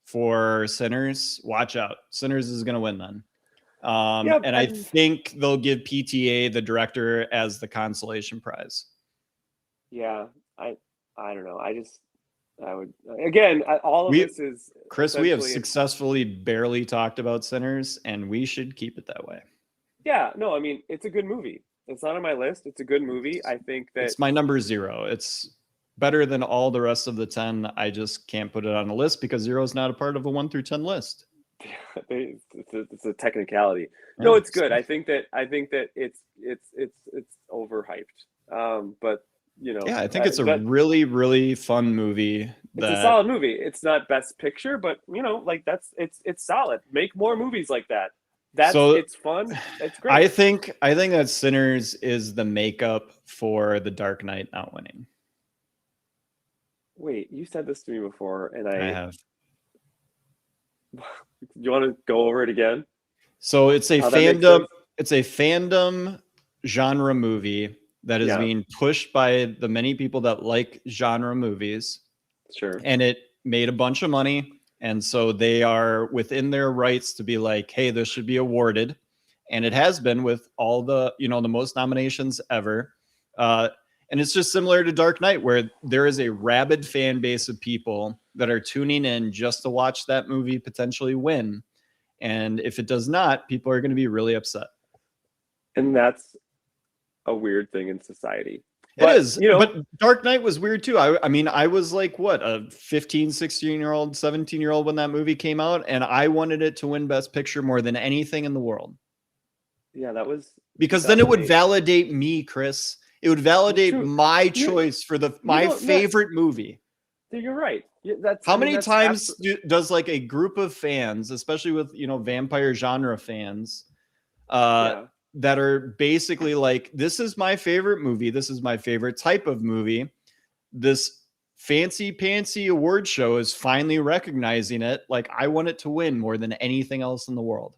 for Sinners, watch out. Sinners is going to win then. I think they'll give PTA, the director, as the consolation prize. Yeah, I don't know. I would again. All of this is Chris. We have successfully barely talked about Sinners, and we should keep it that way. Yeah, no, I mean it's a good movie. It's not on my list. It's a good movie. I think that it's my number 0. It's better than all the rest of the 10. I just can't put it on a list because 0 is not a part of a 1 through 10 list. It's a technicality. No, it's good. I think that it's overhyped. But I think it's a really, really fun movie. It's a solid movie. It's not Best Picture, but it's solid. Make more movies like that. It's fun. It's great. I think that Sinners is the makeup for The Dark Knight not winning. Wait, you said this to me before, and I have. You want to go over it again? So it's a fandom. It's a fandom genre movie that is being pushed by the many people that like genre movies. Sure. And it made a bunch of money. And so they are within their rights to be like, hey, this should be awarded. And it has been with all the, the most nominations ever. And it's just similar to Dark Knight, where there is a rabid fan base of people that are tuning in just to watch that movie potentially win. And if it does not, people are going to be really upset. And that's a weird thing in society. It is. But Dark Knight was weird too. I mean, I was like, what, a 15, 16-year-old, 17-year-old when that movie came out. And I wanted it to win Best Picture more than anything in the world. Yeah, that was... Because then it would validate me, Chris. It would validate my choice for my favorite movie. You're right. How many times does like a group of fans, especially with, vampire genre fans, that are basically like, this is my favorite movie. This is my favorite type of movie. This fancy pantsy award show is finally recognizing it. Like, I want it to win more than anything else in the world.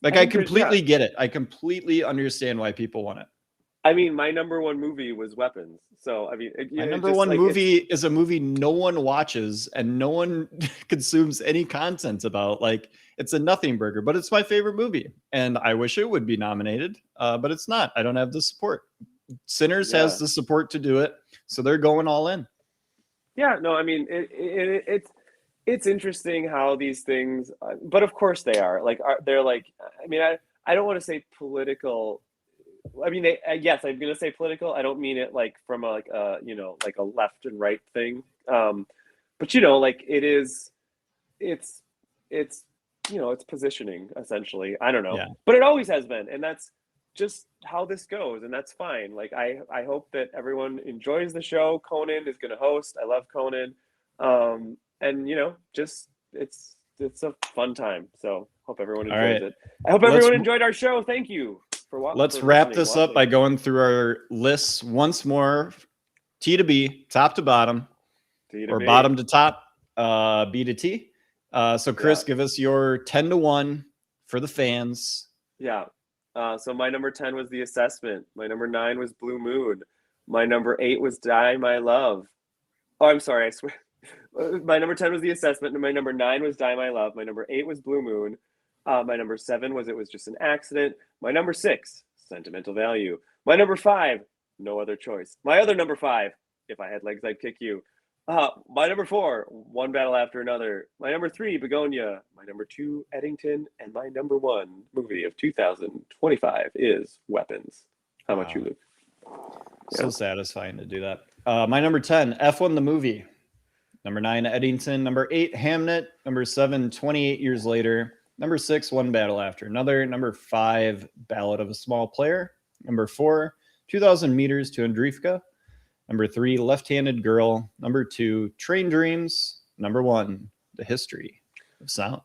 Like, I completely get it. I completely understand why people want it. I mean, my number 1 movie was Weapons. So, I mean, my number 1 movie is a movie no one watches and no one consumes any content about. Like, it's a nothing burger, but it's my favorite movie. And I wish it would be nominated, but it's not. I don't have the support. Sinners has the support to do it. So they're going all in. Yeah, no, I mean, it's interesting how these things, but of course they are. Like, they're like, I mean, I don't want to say political. I mean, yes, I'm going to say political. I don't mean it like from like a left and right thing. But like it's it's positioning essentially. I don't know, but it always has been. And that's just how this goes. And that's fine. Like, I hope that everyone enjoys the show. Conan is going to host. I love Conan. And just it's a fun time. So hope everyone enjoys it. I hope everyone enjoyed our show. Thank you. Let's wrap this up by going through our lists once more. T to B, top to bottom, or bottom to top, B to T. So Chris, give us your 10 to 1 for the fans. Yeah. So my number 10 was The Assessment. My number 9 was Blue Moon. My number 8 was Die My Love. Oh, I'm sorry. I swear. My number 10 was The Assessment. And my number 9 was Die My Love. My number 8 was Blue Moon. My number 7 was It Was Just an Accident. My number 6, Sentimental Value. My number 5, No Other Choice. My other number 5, If I Had Legs, I'd Kick You. My number 4, One Battle After Another. My number 3, Begonia. My number 2, Eddington. And my number 1 movie of 2025 is Weapons. How about you, Luke? So satisfying to do that. My number 10, F1 the movie. Number 9, Eddington. Number 8, Hamnet. Number 7, 28 Years Later. Number 6, One Battle After Another. Number 5, Ballad of a Small Player. Number 4, 2,000 Meters to Andreevka. Number 3, Left-Handed Girl. Number 2, Train Dreams. Number 1, The History. of sound.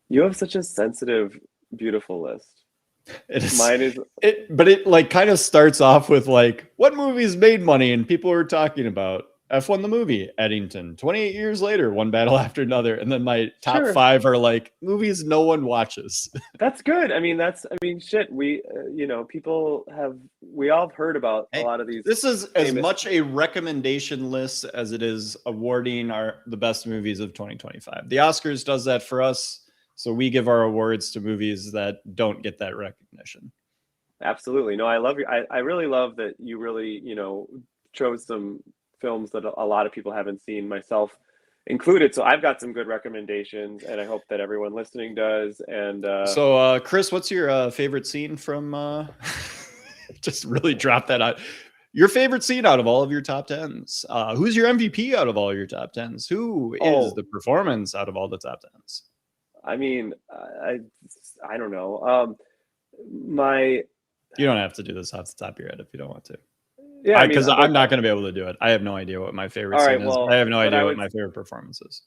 You have such a sensitive, beautiful list. It is, Mine is but it like kind of starts off with like what movies made money and people were talking about F1 the movie, Eddington, 28 years later, one battle after another, and then my top Sure. 5 are like movies no one watches. That's good. I mean, shit. We, we all have heard about a lot of these. This is as famous- much a recommendation list as it is awarding the best movies of 2025. The Oscars does that for us. So we give our awards to movies that don't get that recognition. Absolutely. No, I love you. I really love that you really, chose some films that a lot of people haven't seen, myself included. So I've got some good recommendations, and I hope that everyone listening does. And so, Chris, what's your favorite scene from? Just really drop that out. Your favorite scene out of all of your top 10s. Who's your MVP out of all your top 10s? Who is the performance out of all the top 10s? I mean, I don't know. You don't have to do this off the top of your head if you don't want to. Yeah, because I'm not going to be able to do it. I have no idea what my favorite scene is. I have no idea what my favorite performance is.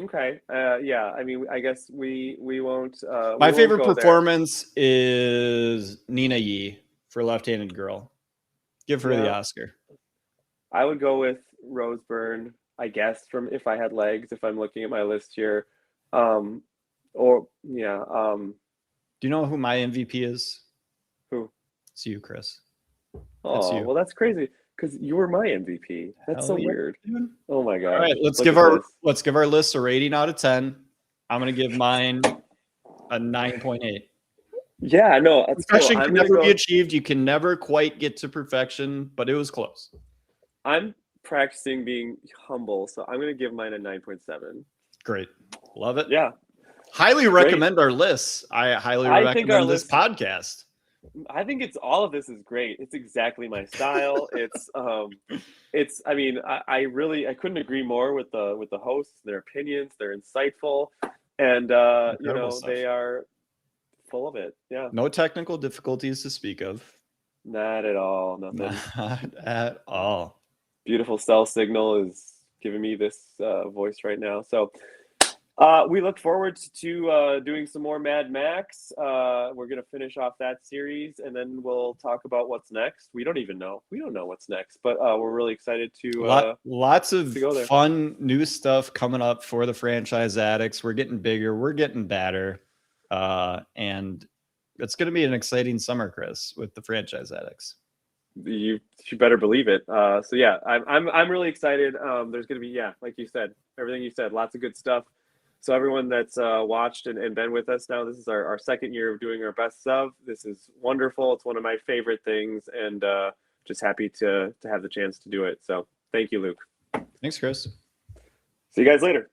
Okay. Yeah. I mean, I guess we won't. My favorite performance is Nina Yee for Left-Handed Girl. Give her the Oscar. I would go with Rose Byrne, I guess, from If I Had Legs, if I'm looking at my list here. Do you know who my MVP is? Who? It's you, Chris. Oh, well, that's crazy because you were my MVP. That's so weird. Oh my god! All right, let's give our list a rating out of 10. I'm gonna give mine a 9.8. Yeah, no, perfection can never be achieved. You can never quite get to perfection, but it was close. I'm practicing being humble, so I'm gonna give mine a 9.7. Great, love it. Yeah, highly recommend our lists. I highly recommend this podcast. I think all of this is great. It's exactly my style. I mean, I couldn't agree more with the hosts, their opinions. They're insightful, and they are full of it. Yeah. No technical difficulties to speak of. Not at all. Nothing. Not at all. Beautiful cell signal is giving me this voice right now. So we look forward to doing some more Mad Max. We're going to finish off that series, and then we'll talk about what's next. We don't even know. We don't know what's next, but we're really excited to lots of fun new stuff coming up for the franchise Addicts. We're getting bigger. We're getting badder. And it's going to be an exciting summer, Chris, with the franchise Addicts. You better believe it. So yeah, I'm really excited. There's going to be, like you said, everything you said, lots of good stuff. So everyone that's watched and been with us now, this is our second year of doing our best of. This is wonderful. It's one of my favorite things, and just happy to have the chance to do it. So thank you, Luke. Thanks, Chris. See you guys later.